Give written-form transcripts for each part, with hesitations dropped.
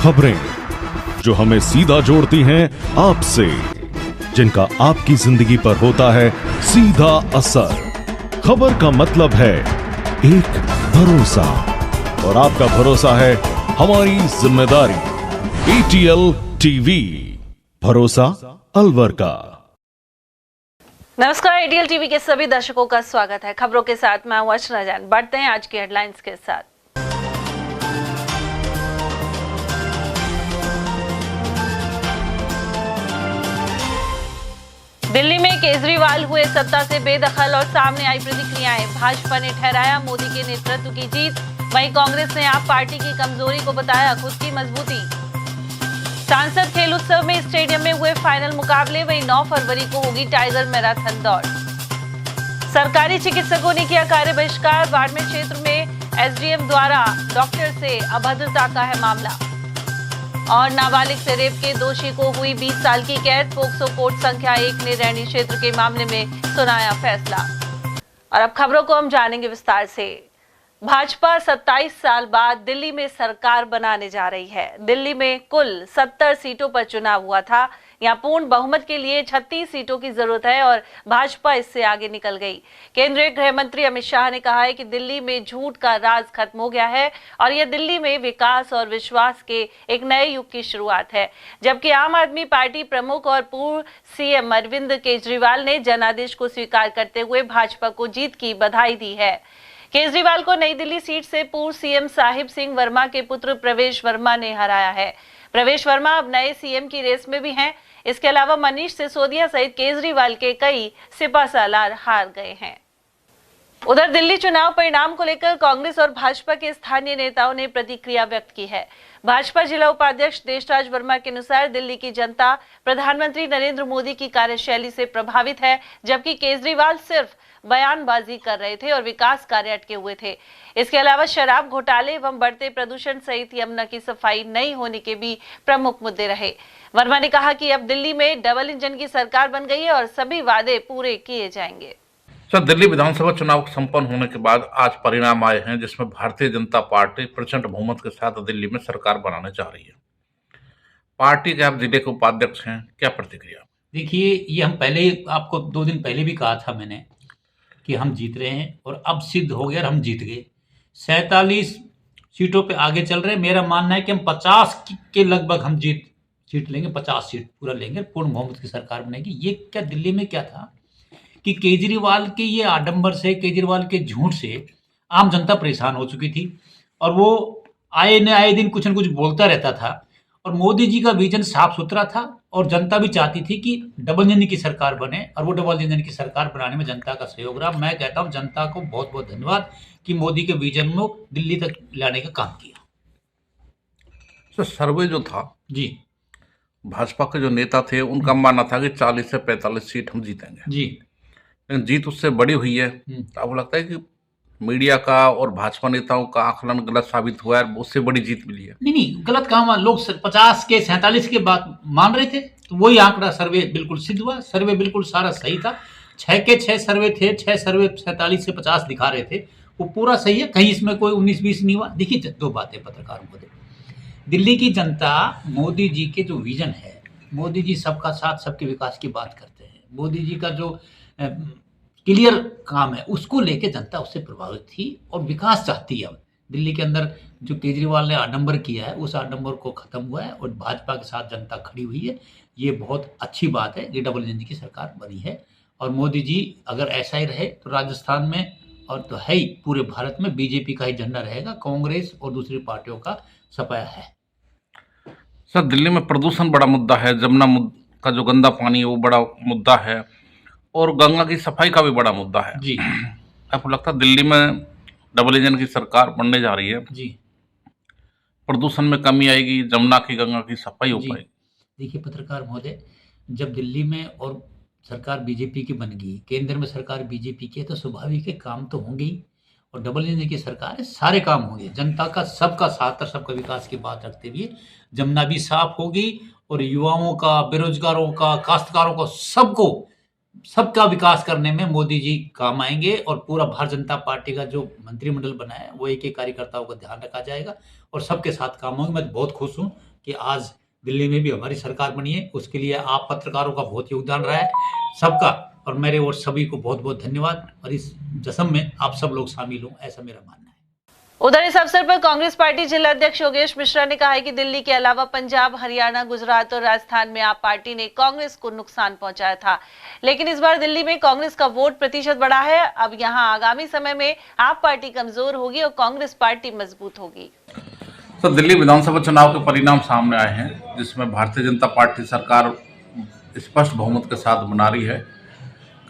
खबरें जो हमें सीधा जोड़ती हैं आपसे, जिनका आपकी जिंदगी पर होता है सीधा असर। खबर का मतलब है एक भरोसा, और आपका भरोसा है हमारी जिम्मेदारी। ATL टीवी, भरोसा अलवर का। नमस्कार, ATL टीवी के सभी दर्शकों का स्वागत है। खबरों के साथ मैं अर्चना जैन। बढ़ते हैं आज की हेडलाइंस के साथ। दिल्ली में केजरीवाल हुए सत्ता से बेदखल और सामने आई प्रतिक्रियाएं। भाजपा ने ठहराया मोदी के नेतृत्व की जीत, वहीं कांग्रेस ने आप पार्टी की कमजोरी को बताया खुद की मजबूती। सांसद खेल उत्सव में स्टेडियम में हुए फाइनल मुकाबले, वहीं 9 फरवरी को होगी टाइगर मैराथन दौड़। सरकारी चिकित्सकों ने किया कार्य बहिष्कार, बाड़मेर क्षेत्र में SDM द्वारा डॉक्टर से अभद्रता का है मामला। और नाबालिग से रेप के दोषी को हुई 20 साल की कैद, पोक्सो कोर्ट संख्या 1 ने रैनी क्षेत्र के मामले में सुनाया फैसला। और अब खबरों को हम जानेंगे विस्तार से। भाजपा 27 साल बाद दिल्ली में सरकार बनाने जा रही है। दिल्ली में कुल 70 सीटों पर चुनाव हुआ था। यहाँ पूर्ण बहुमत के लिए 36 सीटों की जरूरत है और भाजपा इससे आगे निकल गई। केंद्रीय गृह मंत्री अमित शाह ने कहा है कि दिल्ली में झूठ का राज खत्म हो गया है और यह दिल्ली में विकास और विश्वास के एक नए युग की शुरुआत है। जबकि आम आदमी पार्टी प्रमुख और पूर्व CM अरविंद केजरीवाल ने जनादेश को स्वीकार करते हुए भाजपा को जीत की बधाई दी है। केजरीवाल को नई दिल्ली सीट से पूर्व CM साहिब सिंह वर्मा के पुत्र प्रवेश वर्मा ने हराया है। प्रवेश वर्मा अब नए CM की रेस में भी हैं। इसके अलावा मनीष सिसोदिया सहित केजरीवाल के कई सिपहसालार हार गए हैं। उधर दिल्ली चुनाव परिणाम को लेकर कांग्रेस और भाजपा के स्थानीय नेताओं ने प्रतिक्रिया व्यक्त की है। भाजपा जिला उपाध्यक्ष देशराज वर्मा के अनुसार दिल्ली की जनता प्रधानमंत्री नरेंद्र मोदी की कार्यशैली से प्रभावित है, जबकि केजरीवाल सिर्फ बयानबाजी कर रहे थे और विकास कार्य अटके हुए थे। इसके अलावा शराब घोटाले एवं बढ़ते प्रदूषण सहित यमुना की सफाई नहीं होने के भी प्रमुख मुद्दे रहे। वर्मा ने कहा कि अब दिल्ली में डबल इंजन की सरकार बन गई है और सभी वादे पूरे किए जाएंगे। सर, दिल्ली विधानसभा चुनाव संपन्न होने के बाद आज परिणाम आए हैं, जिसमें भारतीय जनता पार्टी प्रचंड बहुमत के साथ दिल्ली में सरकार बनाने जा रही है। पार्टी के आप जिले के उपाध्यक्ष हैं, क्या प्रतिक्रिया? देखिए, ये हम पहले आपको 2 दिन पहले भी कहा था मैंने कि हम जीत रहे हैं और अब सिद्ध हो गया और हम जीत गए। 47 सीटों पे आगे चल रहे हैं। मेरा मानना है कि हम 50 के लगभग हम सीट लेंगे, 50 सीट पूरा लेंगे, पूर्ण बहुमत की सरकार बनेगी। ये क्या दिल्ली में क्या था कि केजरीवाल के ये आडंबर से, केजरीवाल के झूठ से आम जनता परेशान हो चुकी थी और वो आए न आए दिन कुछ न कुछ बोलता रहता था। और मोदी जी का विजन साफ सुथरा था और जनता भी चाहती थी कि डबल इंजन की सरकार बने और वो डबल इंजन की सरकार बनाने में जनता का सहयोग रहा। मैं कहता हूं जनता को बहुत बहुत धन्यवाद कि मोदी के विजन में दिल्ली तक लाने का काम किया। सर, सर्वे जो था जी, भाजपा के जो नेता थे उनका मानना था कि 40 से 45 सीट हम जीतेंगे, जी, लेकिन जीत उससे बड़ी हुई है। तो आपको लगता है कि मीडिया का और भाजपा नेताओं का आकलन गलत साबित हुआ है, उससे बड़ी जीत मिली है? नहीं, गलत काम। लोग 50 के 47 के बाद मान रहे थे, तो वही आंकड़ा सर्वे बिल्कुल सिद्ध हुआ। सर्वे बिल्कुल सारा सही था। 6 के 6 सर्वे थे, 6 सर्वे 47 से 50 दिखा रहे थे, वो पूरा सही है। कहीं इसमें कोई 19-20 नहीं हुआ। देखिए, 2 बातें पत्रकारों को। दिल्ली की जनता मोदी जी के जो विजन है, मोदी जी सबका साथ सबके विकास की बात करते हैं, मोदी जी का जो क्लियर काम है उसको लेके जनता उससे प्रभावित थी और विकास चाहती है। अब दिल्ली के अंदर जो केजरीवाल ने आडंबर किया है उस आडंबर को खत्म हुआ है और भाजपा के साथ जनता खड़ी हुई है। ये बहुत अच्छी बात है। ये डबल इंजन की सरकार बनी है और मोदी जी अगर ऐसा ही रहे तो राजस्थान में और तो है ही पूरे भारत में बीजेपी का ही झंडा रहेगा, कांग्रेस और दूसरी पार्टियों का सफाया है। सर, दिल्ली में प्रदूषण बड़ा मुद्दा है, जमुना का जो गंदा पानी है वो बड़ा मुद्दा है और गंगा की सफाई का भी बड़ा मुद्दा है जी। आपको लगता है दिल्ली में डबल इंजन की सरकार बनने जा रही है जी, प्रदूषण में कमी आएगी, जमुना की गंगा की सफाई हो पाएगी? देखिए पत्रकार महोदय, जब दिल्ली में और सरकार बीजेपी की बन गई, केंद्र में सरकार बीजेपी की है, तो स्वाभाविक है काम तो होंगे ही और डबल इंजन की सरकार है, सारे काम होंगे। जनता का सबका साथ और सबका विकास की बात रखते हुए जमुना भी साफ होगी और युवाओं का, बेरोजगारों का, काश्तकारों का, सबका विकास करने में मोदी जी काम आएंगे और पूरा भारतीय जनता पार्टी का जो मंत्रिमंडल बना है वो एक एक कार्यकर्ताओं का ध्यान रखा जाएगा और सबके साथ काम होंगे। मैं बहुत खुश हूं कि आज दिल्ली में भी हमारी सरकार बनी है। उसके लिए आप पत्रकारों का बहुत योगदान रहा है, सबका, और मेरे और सभी को बहुत बहुत धन्यवाद। और इस जश्न में आप सब लोग शामिल हों, ऐसा मेरा मानना है। उधर इस अवसर पर कांग्रेस पार्टी जिला अध्यक्ष योगेश मिश्रा ने कहा है कि दिल्ली के अलावा पंजाब, हरियाणा, गुजरात और राजस्थान में आप पार्टी ने कांग्रेस को नुकसान पहुंचाया था, लेकिन इस बार दिल्ली में कांग्रेस का वोट प्रतिशत बढ़ा है। अब यहां आगामी समय में आप पार्टी कमजोर होगी और कांग्रेस पार्टी मजबूत होगी। तो दिल्ली विधानसभा चुनाव के परिणाम सामने आए हैं, जिसमें भारतीय जनता पार्टी सरकार स्पष्ट बहुमत के साथ बना रही है।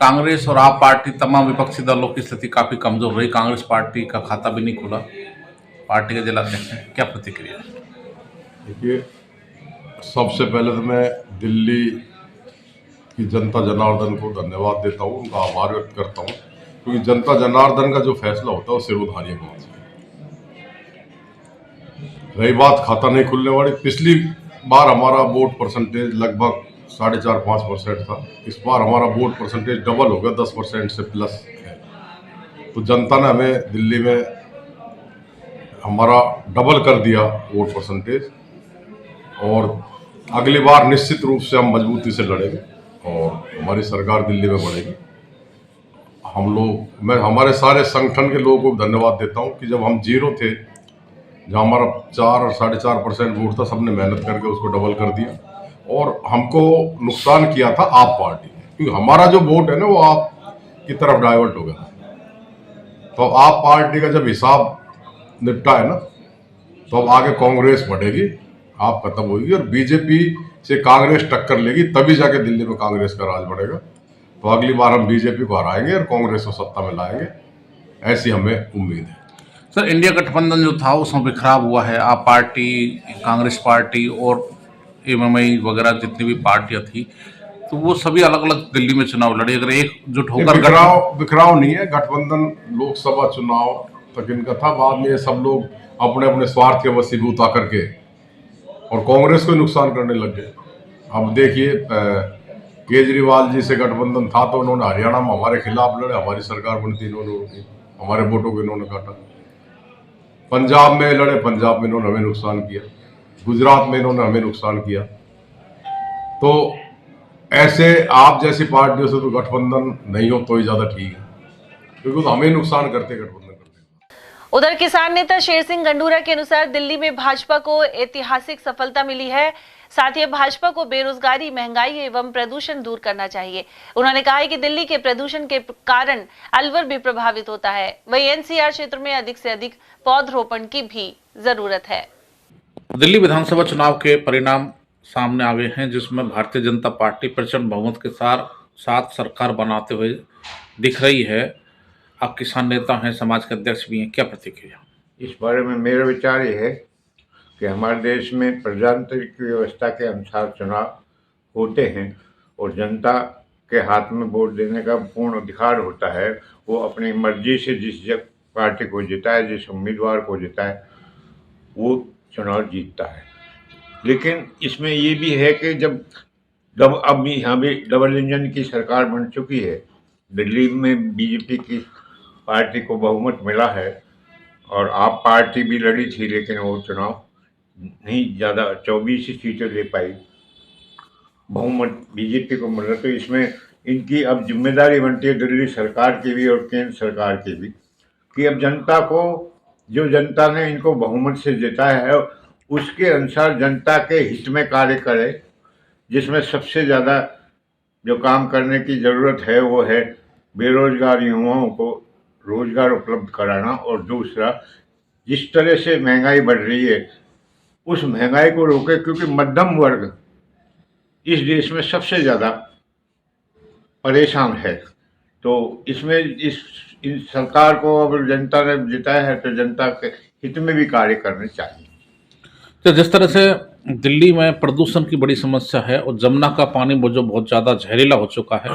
कांग्रेस और आप पार्टी तमाम विपक्षी दलों की स्थिति काफी कमजोर रही। कांग्रेस पार्टी का खाता भी नहीं खुला। पार्टी के जिला अध्यक्ष हैं, क्या प्रतिक्रिया? देखिए, सबसे पहले तो मैं दिल्ली की जनता जनार्दन को धन्यवाद देता हूँ, उनका आभार व्यक्त करता हूँ, क्योंकि जनता जनार्दन का जो फैसला होता है वो सिरोधार्य होना चाहिए। रही बात खाता नहीं खुलने वाली, पिछली बार हमारा वोट परसेंटेज लगभग 4.5-5% था। इस बार हमारा वोट परसेंटेज डबल हो गया, 10% से प्लस है। तो जनता ने हमें दिल्ली में हमारा डबल कर दिया वोट परसेंटेज, और अगली बार निश्चित रूप से हम मजबूती से लड़ेंगे और हमारी सरकार दिल्ली में बढ़ेगी। मैं हमारे सारे संगठन के लोगों को धन्यवाद देता हूँ कि जब हम जीरो थे, जहाँ हमारा 4 और 4.5% वोट था, सबने मेहनत करके उसको डबल कर दिया, और हमको नुकसान किया था आप पार्टी ने, क्योंकि हमारा जो वोट है ना वो आप की तरफ डाइवर्ट हो गया। तो आप पार्टी का जब हिसाब निपटा है ना, तो अब आगे कांग्रेस बढ़ेगी, आप खत्म होगी और बीजेपी से कांग्रेस टक्कर लेगी, तभी जाके दिल्ली में कांग्रेस का राज बढ़ेगा। तो अगली बार हम बीजेपी को हराएंगे और कांग्रेस को सत्ता में लाएंगे, ऐसी हमें उम्मीद है। सर, इंडिया गठबंधन जो था उसमें बिखराव हुआ है। आप पार्टी, कांग्रेस पार्टी और एमएमआई वगैरह जितनी भी पार्टियां थी, तो वो सभी अलग अलग दिल्ली में चुनाव लड़े। अगर एकजुट होकर बिखराव नहीं है, गठबंधन लोकसभा चुनाव तक इनका था, बाद में ये सब लोग अपने अपने स्वार्थ के वशीभूत आकर के और कांग्रेस को नुकसान करने लग गए। अब देखिए, केजरीवाल जी से गठबंधन था तो उन्होंने हरियाणा में हमारे खिलाफ लड़े, हमारी सरकार बनी थी, इन्होंने हमारे वोटों को इन्होंने काटा। पंजाब में लड़े, पंजाब में इन्होंने हमें नुकसान किया, गुजरात में इन्होंने हमें नुकसान किया। तो ऐसे आप जैसी पार्टियों से तो गठबंधन नहीं हो तो ही ज्यादा ठीक है, क्योंकि तो हमें नुकसान करते गठबंधन करते। उधर किसान नेता शेर सिंह गंडूरा के अनुसार दिल्ली में भाजपा को ऐतिहासिक सफलता मिली है, साथ ही भाजपा को बेरोजगारी, महंगाई एवं प्रदूषण दूर करना चाहिए। उन्होंने कहा है कि दिल्ली के प्रदूषण के कारण अलवर भी प्रभावित होता है, वहीं एनसीआर क्षेत्र में अधिक से अधिक पौधरोपण की भी जरूरत है। दिल्ली विधानसभा चुनाव के परिणाम सामने आ गए हैं, जिसमें भारतीय जनता पार्टी प्रचंड बहुमत के साथ सरकार बनाते हुए दिख रही है। आप किसान नेता हैं, समाज के अध्यक्ष भी हैं, क्या प्रतिक्रिया? इस बारे में मेरा विचार ये है कि हमारे देश में प्रजातांत्रिक व्यवस्था के अनुसार चुनाव होते हैं और जनता के हाथ में वोट देने का पूर्ण अधिकार होता है। वो अपनी मर्जी से जिस पार्टी को जिताए, जिस उम्मीदवार को जिताए, वो चुनाव जीतता है। लेकिन इसमें ये भी है कि अब यहाँ भी डबल इंजन की सरकार बन चुकी है। दिल्ली में बीजेपी की पार्टी को बहुमत मिला है और आप पार्टी भी लड़ी थी, लेकिन वो चुनाव नहीं ज़्यादा 24 सीटें ले पाई, बहुमत बीजेपी को मिला। तो इसमें इनकी अब जिम्मेदारी बनती है दिल्ली सरकार की भी और केंद्र सरकार की भी, कि अब जनता को, जो जनता ने इनको बहुमत से जिताया है, उसके अनुसार जनता के हित में कार्य करे। जिसमें सबसे ज़्यादा जो काम करने की ज़रूरत है वो है बेरोजगार युवाओं को रोजगार उपलब्ध कराना, और दूसरा, जिस तरह से महंगाई बढ़ रही है उस महंगाई को रोके, क्योंकि मध्यम वर्ग इस देश में सबसे ज़्यादा परेशान है। तो इसमें इन सरकार को अगर जनता ने जिताया है तो जनता के हित में भी कार्य करने चाहिए। तो जिस तरह से दिल्ली में प्रदूषण की बड़ी समस्या है और जमुना का पानी वो जो बहुत ज़्यादा जहरीला हो चुका है,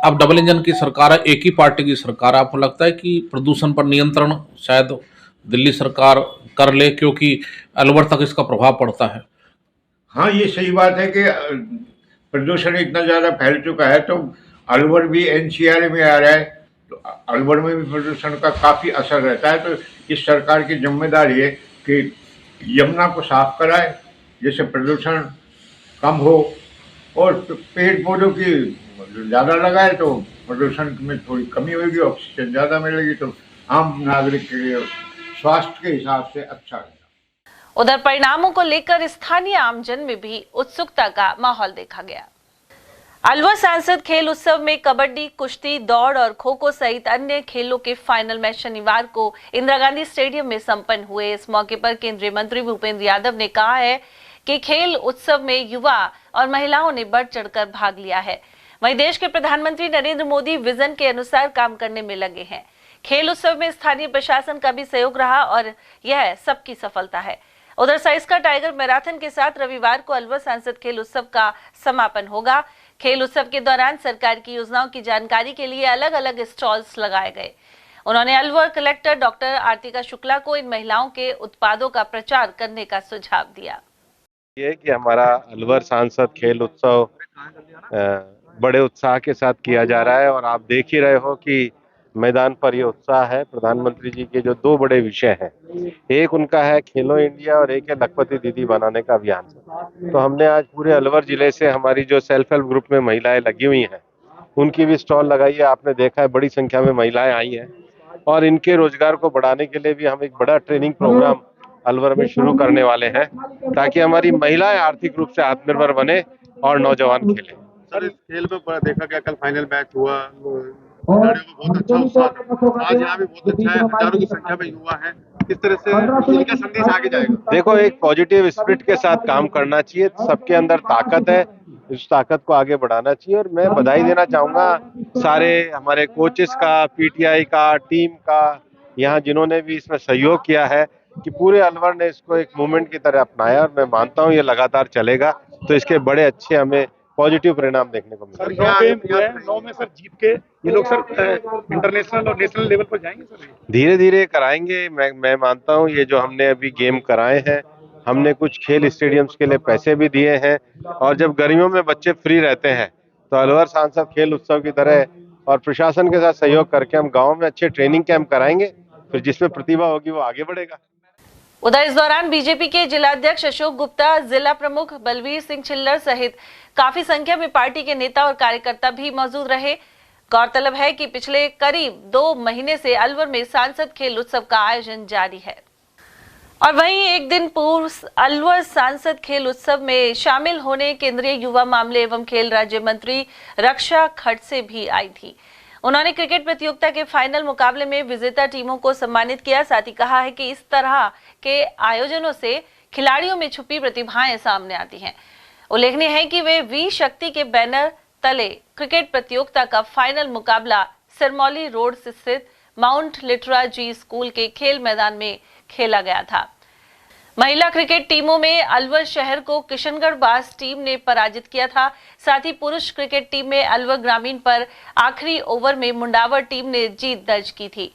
अब डबल इंजन की सरकार है, एक ही पार्टी की सरकार है, आपको लगता है कि प्रदूषण पर नियंत्रण शायद दिल्ली सरकार कर ले, क्योंकि अलवर तक इसका प्रभाव पड़ता है? हाँ, ये सही बात है कि प्रदूषण इतना ज़्यादा फैल चुका है, तो अलवर भी एनसीआर में आ रहा है, तो अलवर में भी प्रदूषण का काफ़ी असर रहता है। तो इस सरकार की जिम्मेदारी है कि यमुना को साफ कराए, जिससे प्रदूषण कम हो, और पेड़ पौधों की ज़्यादा लगाए तो प्रदूषण में थोड़ी कमी होगी, ऑक्सीजन ज़्यादा मिलेगी, तो आम नागरिक के लिए स्वास्थ्य के हिसाब से अच्छा है। उधर परिणामों को लेकर स्थानीय आमजन में भी उत्सुकता का माहौल देखा गया। अलवर सांसद खेल उत्सव में कबड्डी, कुश्ती, दौड़ और खो खो सहित अन्य खेलों के फाइनल मैच शनिवार को इंदिरा गांधी स्टेडियम में संपन्न हुए। इस मौके पर केंद्रीय मंत्री भूपेंद्र यादव ने कहा है कि खेल उत्सव में युवा और महिलाओं ने बढ़ चढ़कर भाग लिया है। वहीं देश के प्रधानमंत्री नरेंद्र मोदी विजन के अनुसार काम करने में लगे हैं। खेल उत्सव में स्थानीय प्रशासन का भी सहयोग रहा और यह सबकी सफलता है। उधर साइस्का टाइगर मैराथन के साथ रविवार को अलवर सांसद खेल उत्सव का समापन होगा। खेल उत्सव के दौरान सरकार की योजनाओं की जानकारी के लिए अलग अलग स्टॉल्स लगाए गए। उन्होंने अलवर कलेक्टर डॉक्टर आर्तिका शुक्ला को इन महिलाओं के उत्पादों का प्रचार करने का सुझाव दिया। ये कि हमारा अलवर सांसद खेल उत्सव बड़े उत्साह के साथ किया जा रहा है और आप देख ही रहे हो कि मैदान पर ये उत्साह है। प्रधानमंत्री जी के जो दो बड़े विषय हैं, एक उनका है खेलो इंडिया और एक है लखपति दीदी बनाने का अभियान। तो हमने आज पूरे अलवर जिले से हमारी जो सेल्फ हेल्प ग्रुप में महिलाएं लगी हुई हैं उनकी भी स्टॉल लगाई है। आपने देखा है बड़ी संख्या में महिलाएं आई हैं और इनके रोजगार को बढ़ाने के लिए भी हम एक बड़ा ट्रेनिंग प्रोग्राम अलवर में शुरू करने वाले हैं ताकि हमारी महिलाएं आर्थिक रूप से आत्मनिर्भर बने और नौजवान खेलें। सर, इस खेल में देखा गया कल फाइनल मैच हुआ, खिलाड़ियों को बहुत अच्छा उत्साह था। आज यहाँ भी बहुत अच्छा है, हजारों की संख्या में युवा है। किस तरह से खेल का संदेश आगे जाएगा? देखो, एक पॉजिटिव स्पिरिट के साथ काम करना चाहिए। सबके अंदर ताकत है, उस ताकत को आगे बढ़ाना चाहिए। और मैं बधाई देना चाहूंगा सारे हमारे कोचेस का, पीटीआई का, टीम का, यहाँ जिन्होंने भी इसमें सहयोग किया है कि पूरे अलवर ने इसको एक मूवमेंट की तरह अपनाया और मैं मानता हूँ ये लगातार चलेगा तो इसके बड़े अच्छे हमें पॉजिटिव परिणाम देखने को मिलेंगे। 9 में सर जीत के ये लोग सर इंटरनेशनल और नेशनल लेवल पर जाएंगे सर? धीरे धीरे कराएंगे। मैं मानता हूँ ये जो हमने अभी गेम कराए हैं, हमने कुछ खेल स्टेडियम्स के लिए पैसे भी दिए हैं और जब गर्मियों में बच्चे फ्री रहते हैं तो अलवर सांसद खेल उत्सव की तरह और प्रशासन के साथ सहयोग करके हम गाँव में अच्छे ट्रेनिंग कैंप कराएंगे, फिर जिसमें प्रतिभा होगी वो आगे बढ़ेगा। उधर इस दौरान बीजेपी के जिलाध्यक्ष अशोक गुप्ता, जिला प्रमुख बलवीर सिंह छिल्लर सहित काफी संख्या में पार्टी के नेता और कार्यकर्ता भी मौजूद रहे। गौरतलब है कि पिछले करीब 2 महीने से अलवर में सांसद खेल उत्सव का आयोजन जारी है। और वहीं एक दिन पूर्व अलवर सांसद खेल उत्सव में शामिल होने केंद्रीय युवा मामले एवं खेल राज्य मंत्री रक्षा खड़से भी आई थी। उन्होंने क्रिकेट प्रतियोगिता के फाइनल मुकाबले में विजेता टीमों को सम्मानित किया। साथ ही कहा है कि इस तरह के आयोजनों से खिलाड़ियों में छुपी प्रतिभाएं सामने आती हैं। उल्लेखनीय है कि वे वी शक्ति के बैनर तले क्रिकेट प्रतियोगिता का फाइनल मुकाबला सिरमौली रोड स्थित माउंट लिटरा जी स्कूल के खेल मैदान में खेला गया था। महिला क्रिकेट टीमों में अलवर शहर को किशनगढ़ बास टीम ने पराजित किया था। साथ ही पुरुष क्रिकेट टीम में अलवर ग्रामीण पर आखिरी ओवर में मुंडावर टीम ने जीत दर्ज की थी।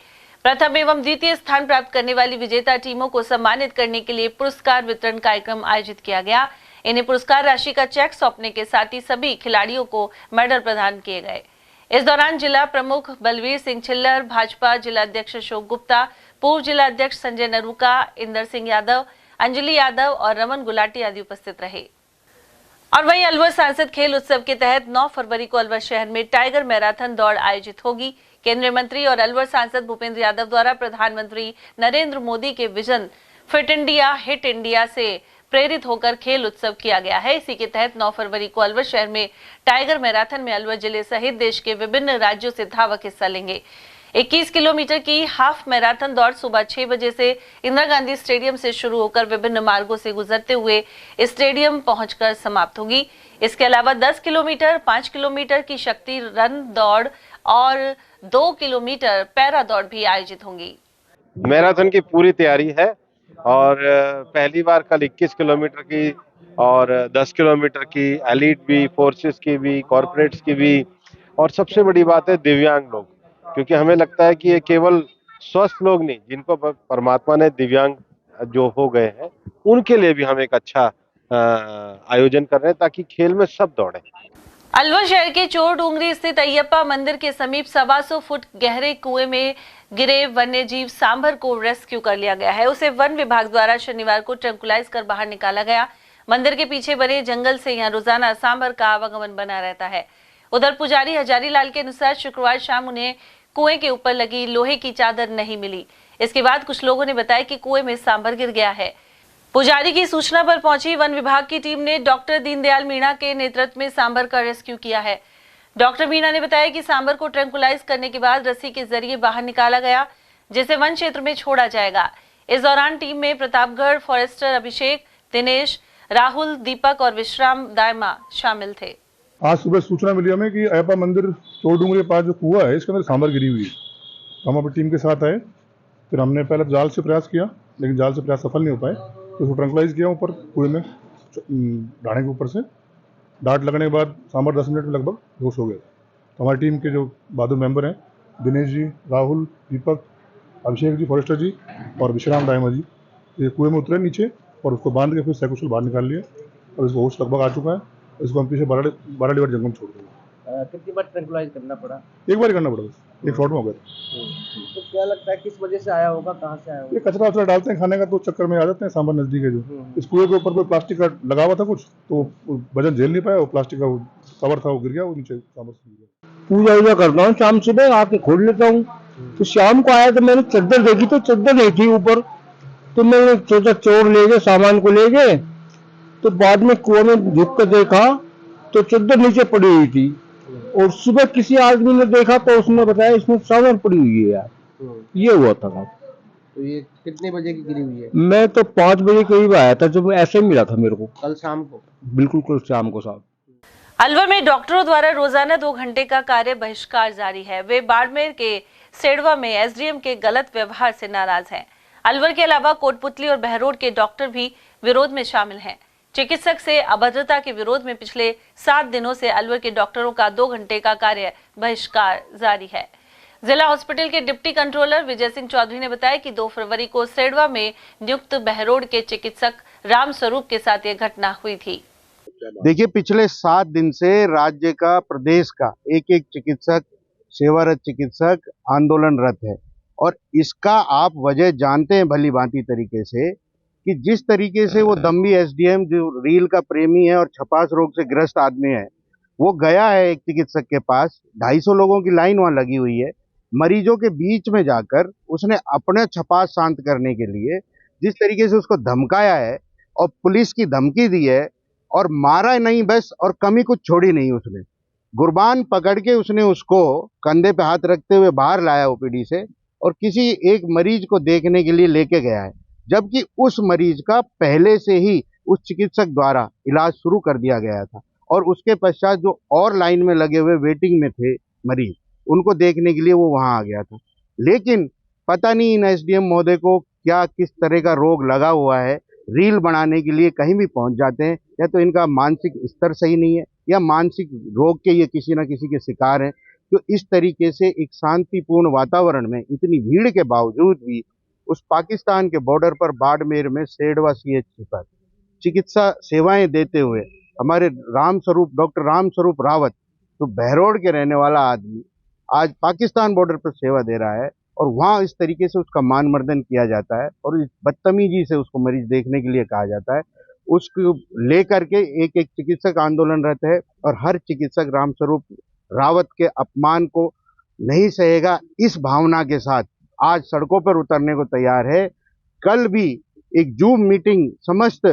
प्रथम एवं द्वितीय स्थान प्राप्त करने वाली विजेता टीमों को सम्मानित करने के लिए पुरस्कार वितरण कार्यक्रम आयोजित किया गया। इन्हें पुरस्कार राशि का चेक सौंपने के साथ ही सभी खिलाड़ियों को मेडल प्रदान किए गए। इस दौरान जिला प्रमुख बलवीर सिंह छिल्लर, भाजपा जिलाध्यक्ष अशोक गुप्ता, पूर्व जिलाध्यक्ष संजय नरूका, इंदर सिंह यादव, अंजलि यादव और रमन गुलाटी आदि उपस्थित रहे। और वहीं अलवर सांसद खेल उत्सव के तहत 9 फरवरी को अलवर शहर में टाइगर मैराथन दौड़ आयोजित होगी। केंद्रीय मंत्री और अलवर सांसद भूपेंद्र यादव द्वारा प्रधानमंत्री नरेंद्र मोदी के vision fit India hit India से प्रेरित होकर खेल उत्सव किया गया है। इसी के तहत 9 फरवरी को अलवर शहर में टाइगर मैराथन में अलवर जिले सहित देश के विभिन्न राज्यों से धावक हिस्सा लेंगे। 21 किलोमीटर की हाफ मैराथन दौड़ सुबह 6 बजे से इंदिरा गांधी स्टेडियम से शुरू होकर विभिन्न मार्गों से गुजरते हुए स्टेडियम पहुंचकर समाप्त होगी। इसके अलावा 10 किलोमीटर, 5 किलोमीटर की शक्ति रन दौड़ और 2 किलोमीटर पैरा दौड़ भी आयोजित होंगी। मैराथन की पूरी तैयारी है और पहली बार कल 21 किलोमीटर की और 10 किलोमीटर की, एलीट भी, फोर्सेस की भी, कॉर्पोरेट्स की भी, और सबसे बड़ी बात है दिव्यांग लोग, क्योंकि हमें लगता है कि ये केवल स्वस्थ लोग नहीं, जिनको परमात्मा ने दिव्यांग जो हो गए हैं उनके लिए भी हम एक अच्छा आयोजन कर रहे हैं ताकि खेल में सब दौड़े। अलवर शहर के चोर डूंगरी स्थित अयप्पा मंदिर के समीप 125 फुट गहरे कुएं में गिरे वन्यजीव सांभर को रेस्क्यू कर लिया गया है। उसे वन विभाग द्वारा शनिवार को ट्रंकुलाइज कर बाहर निकाला गया। मंदिर के पीछे बने जंगल से यहाँ रोजाना सांभर का आवागमन बना रहता है। उधर पुजारी हजारीलाल के अनुसार शुक्रवार शाम उन्हें कुएं के ऊपर लगी लोहे की चादर नहीं मिली। इसके बाद कुछ लोगों ने बताया कि कुएं में सांभर गिर गया है। पुजारी की सूचना पर पहुंची वन विभाग की टीम ने डॉक्टर दीनदयाल मीणा के नेतृत्व में सांभर का रेस्क्यू किया है। डॉक्टर मीणा ने बताया कि सांभर को ट्रैंकुलाइज करने के बाद रस्सी के जरिए बाहर निकाला गया, जिसे वन क्षेत्र में छोड़ा जाएगा। इस दौरान टीम में प्रतापगढ़ फॉरेस्टर अभिषेक, दिनेश, राहुल, दीपक और विश्राम दायमा शामिल थे। आज सुबह सूचना मिली हमें कि अयप्पा मंदिर चोर डूंगरी के पास जो कुआ है इसके अंदर सांभर गिरी हुई है। तो हम अपनी टीम के साथ आए, फिर हमने पहले जाल से प्रयास किया, लेकिन जाल से प्रयास सफल नहीं हो पाए, तो उसको ट्रंकुलाइज किया ऊपर कुएं में, डाढ़े के ऊपर से डांट लगने के बाद सांभर 10 मिनट में लगभग बेहोश हो गया। तो हमारी टीम के जो बहादुर मेंबर हैं, दिनेश जी, राहुल, दीपक, अभिषेक जी, फॉरेस्टर जी और विश्राम दायमा जी, ये कुएं में उतरे नीचे और उसको बांध के फिर सैकुशल बाहर निकाल लिया और इसको होश लगभग आ चुका है। इसको हम पीछे 12 लीवर जंगल में छोड़ देंगे। कितनी बार ट्रैंकुलाइज करना पड़ा? एक बार ही करना पड़ा, बस एक शॉट में हो गया। तो क्या लगता है किस वजह से आया होगा, कहाँ से आया होगा? ये कचरा वचरा डालते हैं खाने का, तो चक्कर में आ जाते हैं। सांभर नजदीक है जो, इस कुएं के ऊपर कोई प्लास्टिक का लगा हुआ था कुछ, तो वजन झेल नहीं पाया, वो प्लास्टिक का कवर था वो गिर गया, वो नीचे सांभर से गिर गया। पूजा वूजा करता हूँ, शाम सुबह आके खोल लेता हूँ। तो शाम को आया तो मैंने चद्दर देखी, तो चद्दर नहीं थी ऊपर। तो मैंने सोचा चोर ले गए, सामान को ले गए। तो बाद में कुएं में झुक कर देखा तो चद्दर नीचे पड़ी हुई थी, और सुबह किसी आदमी ने देखा तो उसने बताया इसमें सांभर पड़ी हुई है यार। ये हुआ था। तो ये कितने बजे की गिरी हुई है? मैं तो 5 बजे करीब आया था, जब ऐसे मिला था मेरे को कल शाम को। बिल्कुल कल शाम को साहब। अलवर में डॉक्टरों द्वारा रोजाना 2 घंटे का कार्य बहिष्कार जारी है। वे बाड़मेर के सेड़वा में एसडीएम के गलत व्यवहार से नाराज हैं। अलवर के अलावा कोटपुतली और बहरोड के डॉक्टर भी विरोध में शामिल हैं। चिकित्सक से अभद्रता के विरोध में पिछले 7 दिनों से अलवर के डॉक्टरों का 2 घंटे का कार्य बहिष्कार जारी है। जिला हॉस्पिटल के डिप्टी कंट्रोलर विजय सिंह चौधरी ने बताया कि 2 फरवरी को सेड़वा में नियुक्त बहरोड के चिकित्सक राम स्वरूप के साथ यह घटना हुई थी। देखिए, पिछले 7 दिन से राज्य का, प्रदेश का एक चिकित्सक, सेवारत चिकित्सक आंदोलनरत है, और इसका आप वजह जानते हैं भली भांति तरीके से कि जिस तरीके से वो दम्भी एसडीएम जो रील का प्रेमी है और छपास रोग से ग्रस्त आदमी है, वो गया है एक चिकित्सक के पास, 250 लोगों की लाइन वहां लगी हुई है, मरीजों के बीच में जाकर उसने अपने छपास शांत करने के लिए जिस तरीके से उसको धमकाया है और पुलिस की धमकी दी है, और मारा नहीं बस, और कमी कुछ छोड़ी नहीं। उसने गुरबान पकड़ के उसने उसको कंधे पे हाथ रखते हुए बाहर लाया ओपीडी से, और किसी एक मरीज को देखने के लिए लेके गया है, जबकि उस मरीज का पहले से ही उस चिकित्सक द्वारा इलाज शुरू कर दिया गया था, और उसके पश्चात जो और लाइन में लगे हुए वेटिंग में थे मरीज, उनको देखने के लिए वो वहां आ गया था। लेकिन पता नहीं इन एसडीएम महोदय को क्या किस तरह का रोग लगा हुआ है, रील बनाने के लिए कहीं भी पहुंच जाते हैं, या तो इनका मानसिक स्तर सही नहीं है, या मानसिक रोग के ये किसी न किसी के शिकार हैं। तो इस तरीके से एक शांतिपूर्ण वातावरण में इतनी भीड़ के बावजूद भी उस पाकिस्तान के बॉर्डर पर बाड़मेर में सेड़वा सीएचसी पर चिकित्सा सेवाएं देते हुए हमारे डॉक्टर राम स्वरूप रावत, तो बहरोड के रहने वाला आदमी, आज पाकिस्तान बॉर्डर पर सेवा दे रहा है, और वहाँ इस तरीके से उसका मान मर्दन किया जाता है, और इस बदतमीजी से उसको मरीज देखने के लिए कहा जाता है। उसको लेकर के एक चिकित्सक आंदोलनरत है, और हर चिकित्सक राम स्वरूप रावत के अपमान को नहीं सहेगा, इस भावना के साथ आज सड़कों पर उतरने को तैयार है। कल भी एक जूम मीटिंग समस्त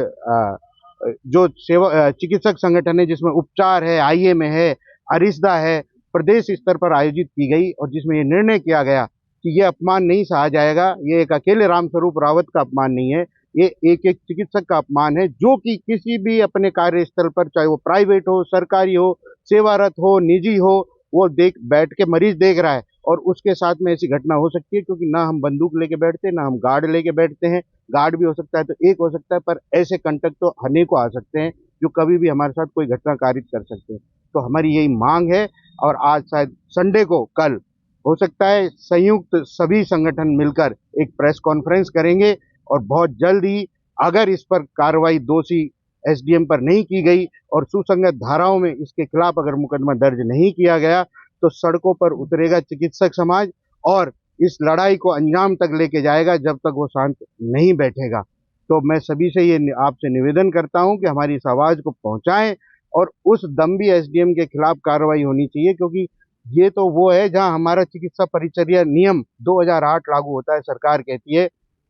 जो सेवा चिकित्सक संगठन है, जिसमें उपचार है, आईएमए है, अरिस्दा है, प्रदेश स्तर पर आयोजित की गई, और जिसमें ये निर्णय किया गया कि ये अपमान नहीं सहा जाएगा। ये एक अकेले राम स्वरूप रावत का अपमान नहीं है, ये एक चिकित्सक का अपमान है, जो कि किसी भी अपने कार्यस्थल पर, चाहे वो प्राइवेट हो, सरकारी हो, सेवारत हो, निजी हो, वो बैठ के मरीज देख रहा है, और उसके साथ में ऐसी घटना हो सकती है, क्योंकि ना हम बंदूक लेके बैठते हैं, ना हम गार्ड लेके बैठते हैं। गार्ड भी हो सकता है तो एक हो सकता है, पर ऐसे कंटक तो अनेकों आ सकते हैं जो कभी भी हमारे साथ कोई घटना कारित कर सकते हैं। तो हमारी यही मांग है, और आज शायद संडे को, कल हो सकता है संयुक्त सभी संगठन मिलकर एक प्रेस कॉन्फ्रेंस करेंगे, और बहुत जल्द ही अगर इस पर कार्रवाई दोषी एसडीएम पर नहीं की गई और सुसंगत धाराओं में इसके खिलाफ अगर मुकदमा दर्ज नहीं किया गया, तो सड़कों पर उतरेगा चिकित्सक समाज, और इस लड़ाई को अंजाम तक लेके जाएगा जब तक वो शांत नहीं बैठेगा। तो मैं सभी से ये आपसे निवेदन करता हूं कि हमारी इस आवाज़ को पहुंचाएं और उस दम भी एसडीएम के खिलाफ कार्रवाई होनी चाहिए, क्योंकि ये तो वो है जहां हमारा चिकित्सा परिचर्या नियम 2008 लागू होता है। सरकार कहती है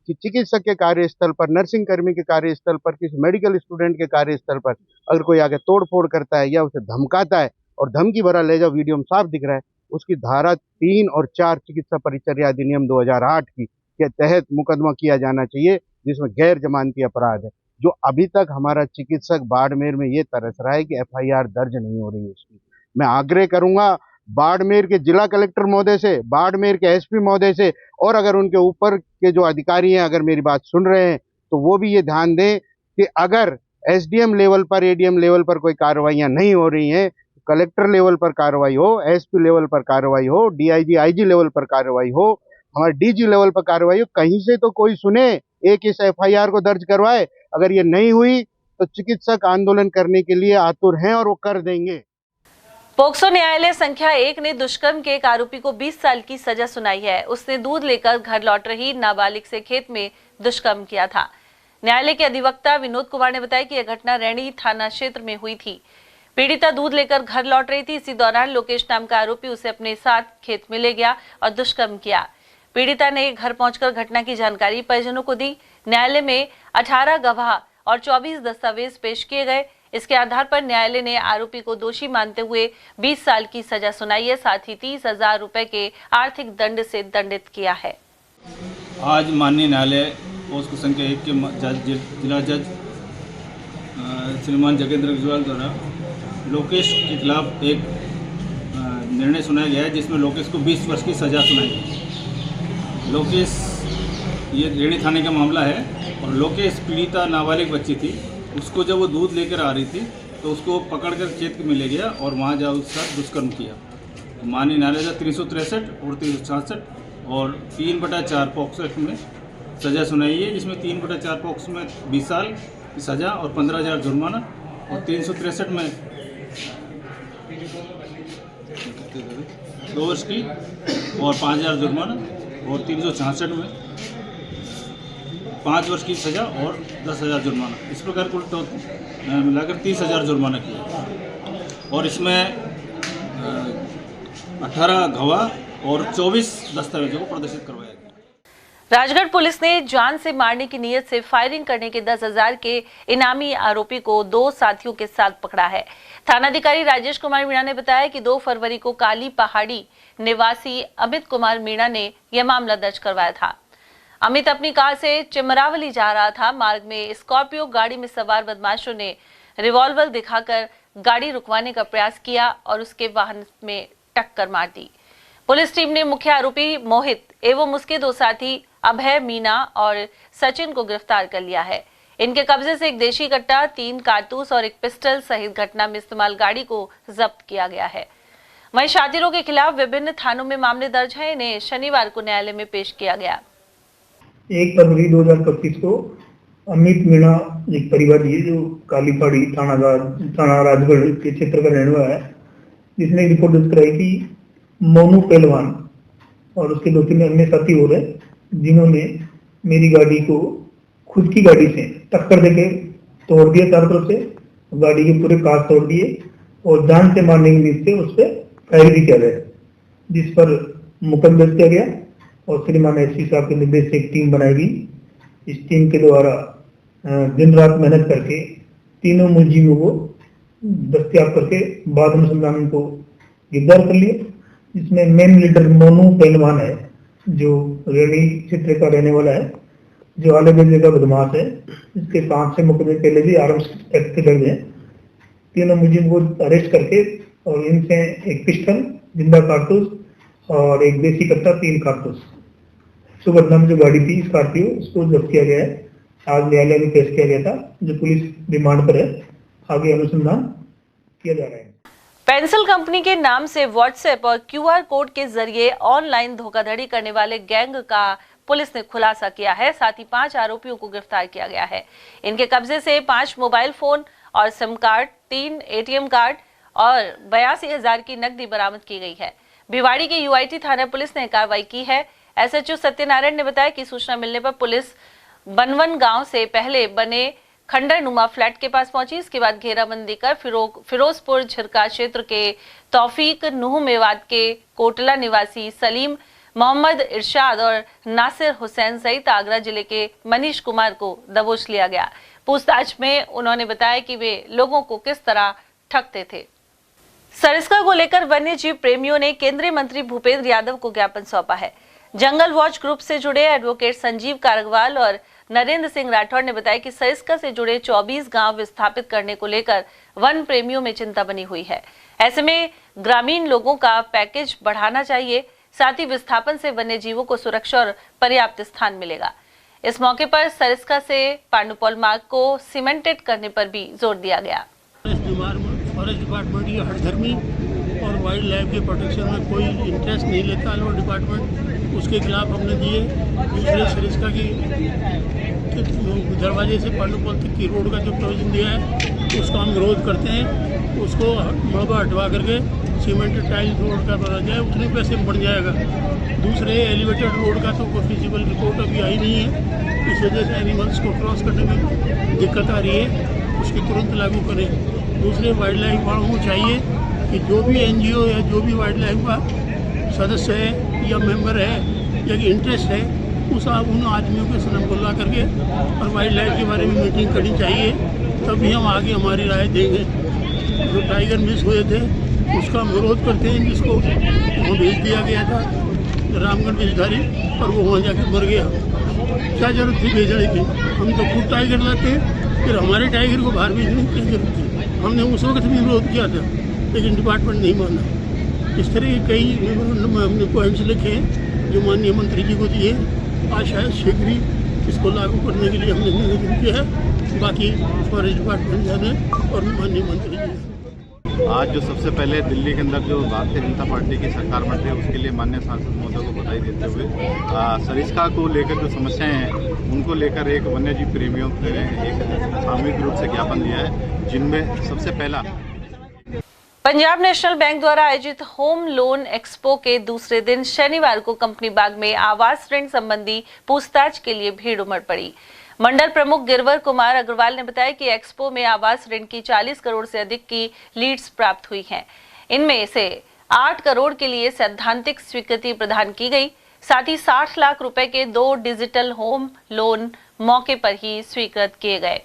कि चिकित्सक के कार्यस्थल पर, नर्सिंग कर्मी के कार्यस्थल पर, किसी मेडिकल स्टूडेंट के कार्यस्थल पर अगर कोई आगे तोड़फोड़ करता है या उसे धमकाता है, और धमकी भरा ले जाओ वीडियो में साफ दिख रहा है, उसकी धारा 3 और 4 चिकित्सा परिचर्या अधिनियम 2008 की के तहत मुकदमा किया जाना चाहिए, जिसमें गैर जमानती अपराध है। जो अभी तक हमारा चिकित्सक बाड़मेर में ये तरस रहा है कि एफआईआर दर्ज नहीं हो रही है उसकी। मैं आग्रह करूंगा बाड़मेर के जिला कलेक्टर महोदय से, बाड़मेर के एसपी महोदय से, और अगर उनके ऊपर के जो अधिकारी हैं अगर मेरी बात सुन रहे हैं तो वो भी ये ध्यान दें कि अगर एसडीएम लेवल पर, एडीएम लेवल पर कोई कार्रवाइयां नहीं हो रही हैं, कलेक्टर लेवल पर कार्रवाई हो, एसपी लेवल पर कार्रवाई हो, डीआईजी आईजी लेवल पर कार्रवाई हो, हमारे डीजी लेवल पर कार्रवाई हो, कहीं से तो कोई सुने, एक इस एफआईआर को दर्ज करवाए। अगर ये नहीं हुई तो चिकित्सक आंदोलन करने के लिए आतुर हैं और वो कर देंगे। पोक्सो न्यायालय संख्या 1 ने दुष्कर्म के एक आरोपी को 20 साल की सजा सुनाई है। उसने दूध लेकर घर लौट रही नाबालिग से खेत में दुष्कर्म किया था। न्यायालय के अधिवक्ता विनोद कुमार ने बताया कि यह घटना रैणी थाना क्षेत्र में हुई थी। पीड़िता दूध लेकर घर लौट रही थी। इसी दौरान लोकेश नाम का आरोपी उसे अपने साथ खेत में ले गया और दुष्कर्म किया। पीड़िता ने घर पहुंचकर घटना की जानकारी परिजनों को दी। न्यायालय में 18 गवाह और 24 दस्तावेज पेश किए गए। इसके आधार पर न्यायालय ने आरोपी को दोषी मानते हुए 20 साल की सजा सुनाई है, साथ ही 30,000 रुपए के आर्थिक दंड से दंडित किया है। आज माननीय न्यायालय पोस्को संख्या 1 के जिला जज श्रीमान जगेंद्र अग्रवाल द्वारा लोकेश के खिलाफ एक निर्णय सुनाया गया है, जिसमें लोकेश को 20 वर्ष की सजा सुनाई गई। लोकेश ये रेणी थाने का मामला है और लोकेश पीड़िता नाबालिग बच्ची थी। उसको जब वो दूध लेकर आ रही थी तो उसको पकड़कर खेत में ले गया और वहाँ जा उसके साथ दुष्कर्म किया। तो माननीय न्यायालय 363 और 366 और 3/4 पॉक्सो एक्ट में सज़ा सुनाई है, जिसमें 3/4 पॉक्सो में 20 साल की सज़ा और 15,000 जुर्माना, और 363 में 2 वर्ष की और 5,000 जुर्माना, और 366 में 5 वर्ष की सज़ा और 10,000 जुर्माना। इस प्रकार कुल मिलाकर 30,000 जुर्माना किया। और इसमें 18 गवाह और 24 दस्तावेजों को प्रदर्शित करवाया गया। राजगढ़ पुलिस ने जान से मारने की नीयत से फायरिंग करने के 10,000 के इनामी आरोपी को 2 साथियों के साथ पकड़ा है। थानाधिकारी राजेश कुमार मीणा ने बताया कि 2 फरवरी को काली पहाड़ी निवासी अमित कुमार मीणा ने यह मामला दर्ज करवाया था। अमित अपनी कार से चिमरावली जा रहा था। मार्ग में स्कॉर्पियो गाड़ी में सवार बदमाशों ने रिवॉल्वर दिखाकर गाड़ी रुकवाने का प्रयास किया और उसके वाहन में टक्कर मार दी। पुलिस टीम ने मुख्य आरोपी मोहित एवं उसके 2 साथी अभय, मीना और सचिन को गिरफ्तार कर लिया है। इनके कब्जे से एक देशी कट्टा, 3 कारतूस और एक पिस्टल सहित घटना में इस्तेमाल गाड़ी को जब्त किया गया है। वहीं शातिरों के खिलाफ विभिन्न थानों में मामले दर्ज हैं। इन्हें शनिवार को न्यायालय में पेश किया गया। 1 फरवरी 2025 को अमित मीणा एक परिवार है जो कालीपहाड़ी थाना राजगढ़ के क्षेत्र का रहने वाला है, जिसने एक रिपोर्ट दर्ज कराई कि मोनू पहलवान और उसके 2-3 अन्य साथी हो रहे, जिन्होंने मेरी गाड़ी को खुद की गाड़ी से टक्कर देके तोड़ दिया चारों तरफ से, गाड़ी के पूरे कांच तोड़ दिए और जान से मारने की नीयत से उस पर फायर भी किया गया, जिस पर मुकदमा दर्ज किया गया और श्रीमान एसपी साहब के निर्देश से एक टीम बनाई गई। इस टीम के द्वारा दिन रात मेहनत करके तीनों मुलजिमों को दस्तयाब करके बाद अनुसंधान को गिरफ्तार कर लिया। इसमें मेन लीडर मोनू पहलवान है, जो रेणी क्षेत्र का रहने वाला है, जो आले बेले का बदमाश है। इसके 5 से मुकदमे पहले भी आर्म्स एक्ट के दर्ज हैं। तीनों मुलजिम को अरेस्ट करके और इनसे एक पिस्टल, जिंदा कारतूस और एक देसी कट्टा, 3 कारतूस, सुबह में जो गाड़ी थी स्कॉर्पियो, उसको जब्त किया गया है। आज न्यायालय में पेश किया गया था, जो पुलिस रिमांड पर है। आगे अनुसंधान किया जा रहा है। पेंसिल कंपनी के नाम से व्हाट्सएप और क्यूआर कोड के जरिए ऑनलाइन धोखाधड़ी करने वाले गैंग का पुलिस ने खुलासा किया है। साथ ही 5 आरोपियों को गिरफ्तार किया गया है। इनके कब्जे से 5 मोबाइल फोन और सिम कार्ड, 3 एटीएम कार्ड और 82,000 की नकदी बरामद की गई है। भिवाड़ी के यूआईटी थाना पुलिस ने कार्रवाई की है। एसएचओ सत्यनारायण ने बताया कि सूचना मिलने पर पुलिस बनवन गांव से पहले बने खंडर नुमा फ्लैट के पास पहुंची। इसके बाद घेराबंदी कर फिरोजपुर झिरका क्षेत्र के तौफीक नूह मेवात के कोटला निवासी सलीम मोहम्मद इरशाद और नासिर हुसैन सहित आगरा जिले के मनीष कुमार को दबोच लिया गया। पूछताछ में उन्होंने बताया कि वे लोगों को किस तरह ठगते थे। सरिस्का को लेकर वन्य जीव प्रेमियों ने केंद्रीय मंत्री भूपेंद्र यादव को ज्ञापन सौंपा है। जंगल वॉच ग्रुप से जुड़े एडवोकेट संजीव कारगवाल और नरेंद्र सिंह राठौड़ ने बताया कि सरिस्का से जुड़े 24 गांव विस्थापित करने को लेकर वन प्रेमियों में चिंता बनी हुई है। ऐसे में ग्रामीण लोगों का पैकेज बढ़ाना चाहिए, साथ ही विस्थापन से वन्य जीवों को सुरक्षा और पर्याप्त स्थान मिलेगा। इस मौके पर सरिस्का से पांडुपौल मार्ग को सीमेंटेड करने पर भी जोर दिया गया। फॉरेस्ट डिपार्टमेंट ये हठधर्मी और वाइल्ड लाइफ के प्रोटेक्शन में कोई इंटरेस्ट नहीं लेता अलवर डिपार्टमेंट, उसके खिलाफ हमने दिए। दूसरे सरिस्का की दरवाजे से पांडुपौल तक की रोड का जो प्रोविजन दिया है उसका हम विरोध करते हैं। उसको मलबा हटवा करके सीमेंटेड टाइल रोड का बना जाए, उतने पैसे बढ़ जाएगा। दूसरे एलिवेटेड रोड का तो कोई फिजिबल रिपोर्ट अभी आई नहीं है, इस वजह से एनिमल्स को क्रॉस करने में दिक्कत आ रही है, उसकी तुरंत लागू करें। दूसरे वाइल्ड लाइफ वालों को चाहिए कि जो भी एनजीओ या जो भी वाइल्ड लाइफ का सदस्य है या मेंबर है या इंटरेस्ट है उन आदमियों के सनम बुला करके और वाइल्ड लाइफ के बारे में मीटिंग करनी चाहिए, तभी हम आगे हमारी राय देंगे। जो टाइगर मिस हुए थे उसका हम विरोध करते हैं, जिसको वहाँ भेज दिया गया था रामगढ़ बिजधारी और वो वहाँ जाकर मर गया। क्या जरूरत थी भेजने की? हम तो खुद टाइगर लाते हैं, फिर हमारे टाइगर को बाहर भेजने की जरूरत थी? हमने उस वक्त भी विरोध किया था लेकिन डिपार्टमेंट नहीं माना। इस तरह के कई हमने पॉइंट्स लिखे हैं जो माननीय मंत्री जी को दिए। आज शायद शीघ्र ही इसको लागू करने के लिए हमने निवेदन किया है। बाकी फॉरेस्ट डिपार्टमेंट जाने और माननीय मंत्री जी। आज जो सबसे पहले दिल्ली के अंदर जो भारतीय जनता पार्टी की सरकार बन रही है उसके लिए माननीय सांसद महोदय को बधाई देते हुए सरिस्का को लेकर जो समस्याएं हैं उनको लेकर एक वन्यजीव प्रेमियों ने एक सामूहिक रूप से ज्ञापन दिया है, जिनमें सबसे पहला पंजाब नेशनल बैंक द्वारा आयोजित होम लोन एक्सपो के दूसरे दिन शनिवार को कंपनी बाग में आवास ऋण संबंधी पूछताछ के लिए भीड़ उमड़ पड़ी। मंडल प्रमुख गिरवर कुमार अग्रवाल ने बताया कि एक्सपो में आवास ऋण की 40 करोड़ से अधिक की लीड्स प्राप्त हुई हैं। इनमें से 8 करोड़ के लिए सैद्धांतिक स्वीकृति प्रदान की गई। साथ ही 60 लाख रुपए के 2 डिजिटल होम लोन मौके पर ही स्वीकृत किए गए।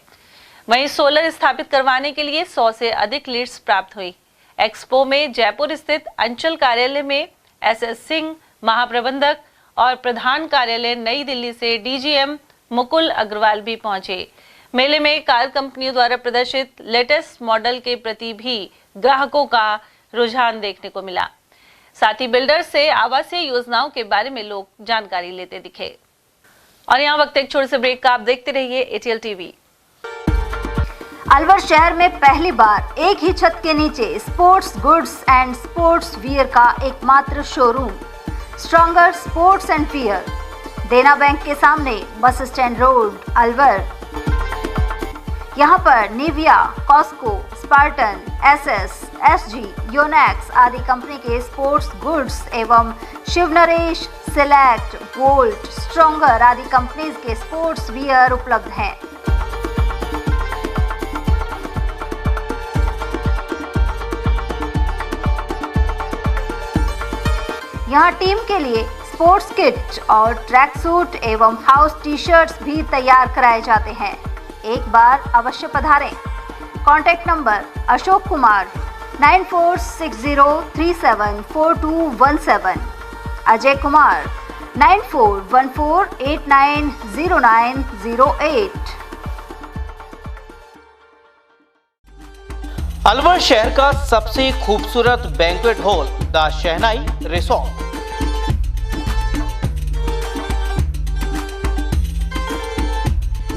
वहीं सोलर स्थापित करवाने के लिए 100 से अधिक लीड्स प्राप्त हुई। एक्सपो में जयपुर स्थित अंचल कार्यालय में SS सिंह महाप्रबंधक और प्रधान कार्यालय नई दिल्ली से DGM मुकुल अग्रवाल भी पहुंचे। मेले में कार कंपनियों द्वारा प्रदर्शित लेटेस्ट मॉडल के प्रति भी ग्राहकों का रुझान देखने को मिला। साथ ही बिल्डर से आवासीय योजनाओं के बारे में लोग जानकारी लेते दिखे। और यहाँ वक्त एक छोटे से ब्रेक का, आप देखते रहिए ATL TV। अलवर शहर में पहली बार एक ही छत के नीचे sports goods and sports wear का एकमात्र showroom stronger sports and wear, Dena bank के सामने, बस स्टैंड रोड, अलवर। यहाँ पर Nivia, Cosco, Spartan, SS, SG, Yonex आदि कंपनी के स्पोर्ट्स गुड्स एवं Shiv Naresh, select, volt, stronger आदि कंपनीज के स्पोर्ट्स वियर उपलब्ध हैं। यहाँ टीम के लिए स्पोर्ट्स किट और ट्रैक सूट एवं हाउस टी-शर्ट्स भी तैयार कराए जाते हैं। एक बार अवश्य पधारें। Contact number Ashok Kumar 9460374217, Ajay Kumar 9414890908। अलवर शहर का सबसे खूबसूरत banquet hall the Shehnai resort.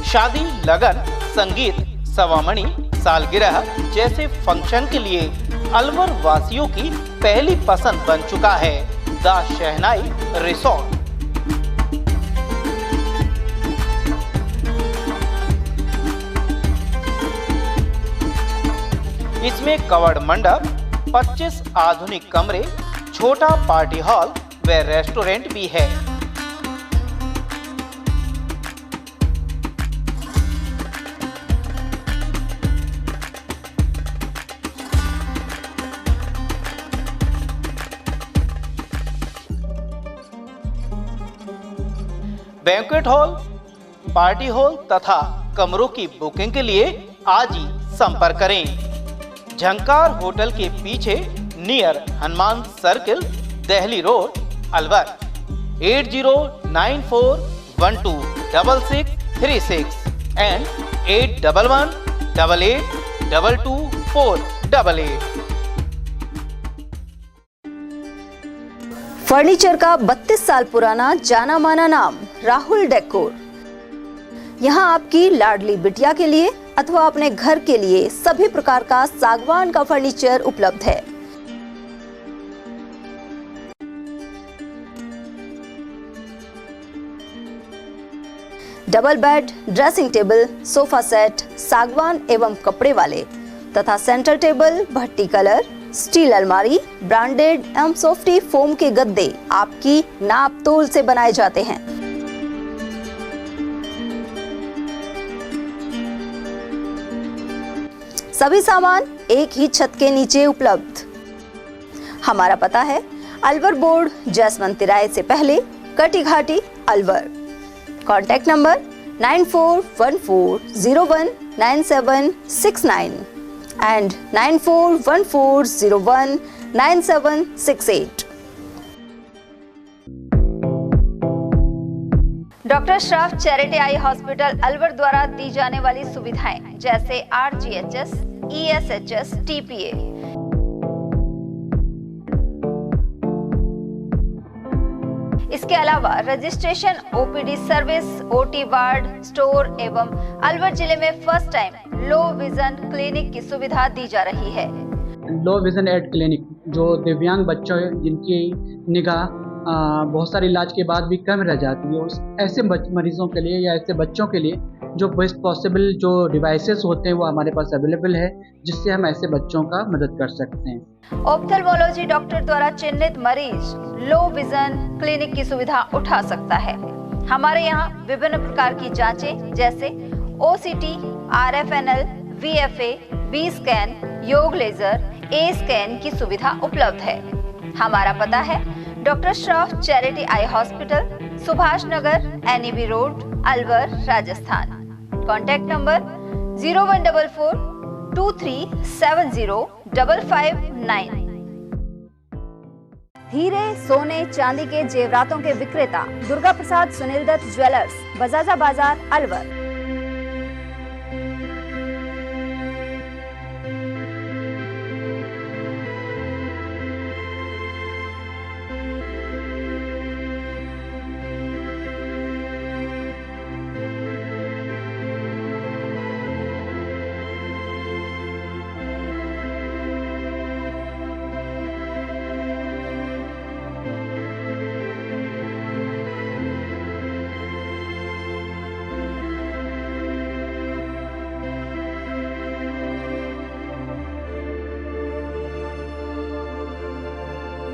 शादी, लगन, संगीत, सवामणी, सालगिरह जैसे फंक्शन के लिए अलवर वासियों की पहली पसंद बन चुका है द शहनाई रिसोर्ट। इसमें कवर्ड मंडप, 25 आधुनिक कमरे, छोटा पार्टी हॉल व रेस्टोरेंट भी है। बैंक्वेट हॉल, पार्टी हॉल तथा कमरों की बुकिंग के लिए आज ही संपर्क करें। झंकार होटल के पीछे near Hanuman circle, Delhi road, Alwar. 8094126636 and 8118822488। Furniture का 32 साल पुराना जाना माना नाम राहुल डेकोर। यहाँ आपकी लाडली बिटिया के लिए अथवा अपने घर के लिए सभी प्रकार का सागवान का फर्नीचर उपलब्ध है। Double bed, dressing table, sofa set सागवान एवं कपड़े वाले तथा सेंटर टेबल, भट्टी कलर, स्टील अलमारी, ब्रांडेड एवं सॉफ्टी फोम के गद्दे आपकी नाप तोल से बनाए जाते हैं। सभी सामान एक ही छत के नीचे उपलब्ध। हमारा पता है अलवर बोर्ड, जसवंत तिराहे से पहले, कटी घाटी, Alwar. Contact number 9414019769 and 9414019768। Doctor Shroff charity eye hospital Alwar द्वारा दी जाने वाली सुविधाएं जैसे RGHS, ESHS, TPA। इसके अलावा registration, OPD service, OT ward, store एवं अलवर जिले में first time low vision clinic की सुविधा दी जा रही है। लो विजन एड क्लिनिक जो दिव्यांग बच्चों जिनकी निगाह बहुत सारे इलाज के बाद भी कम रह जाती है, उस ऐसे मरीजों के लिए या ऐसे बच्चों के लिए जो बेस्ट पॉसिबल जो डिवाइसेस होते हैं वो हमारे पास अवेलेबल है, जिससे हम ऐसे बच्चों का मदद कर सकते हैं। ऑप्थेल्मोलॉजी डॉक्टर द्वारा चिन्हित मरीज लो विजन क्लिनिक की सुविधा उठा सकता है। हमारे यहाँ विभिन्न प्रकार की जांचें जैसे OCT, RFNL, VFA, B scan, YAG laser, A scan की सुविधा उपलब्ध है। हमारा पता है doctor Shroff charity eye hospital, Subhash Nagar, NEB road, Alwar, Rajasthan. Contact number 014423705559। हीरे, सोने, चांदी के जेवरातों के विक्रेता दुर्गा प्रसाद सुनील दत्त ज्वेलर्स, बजाजा बाजार, अलवर।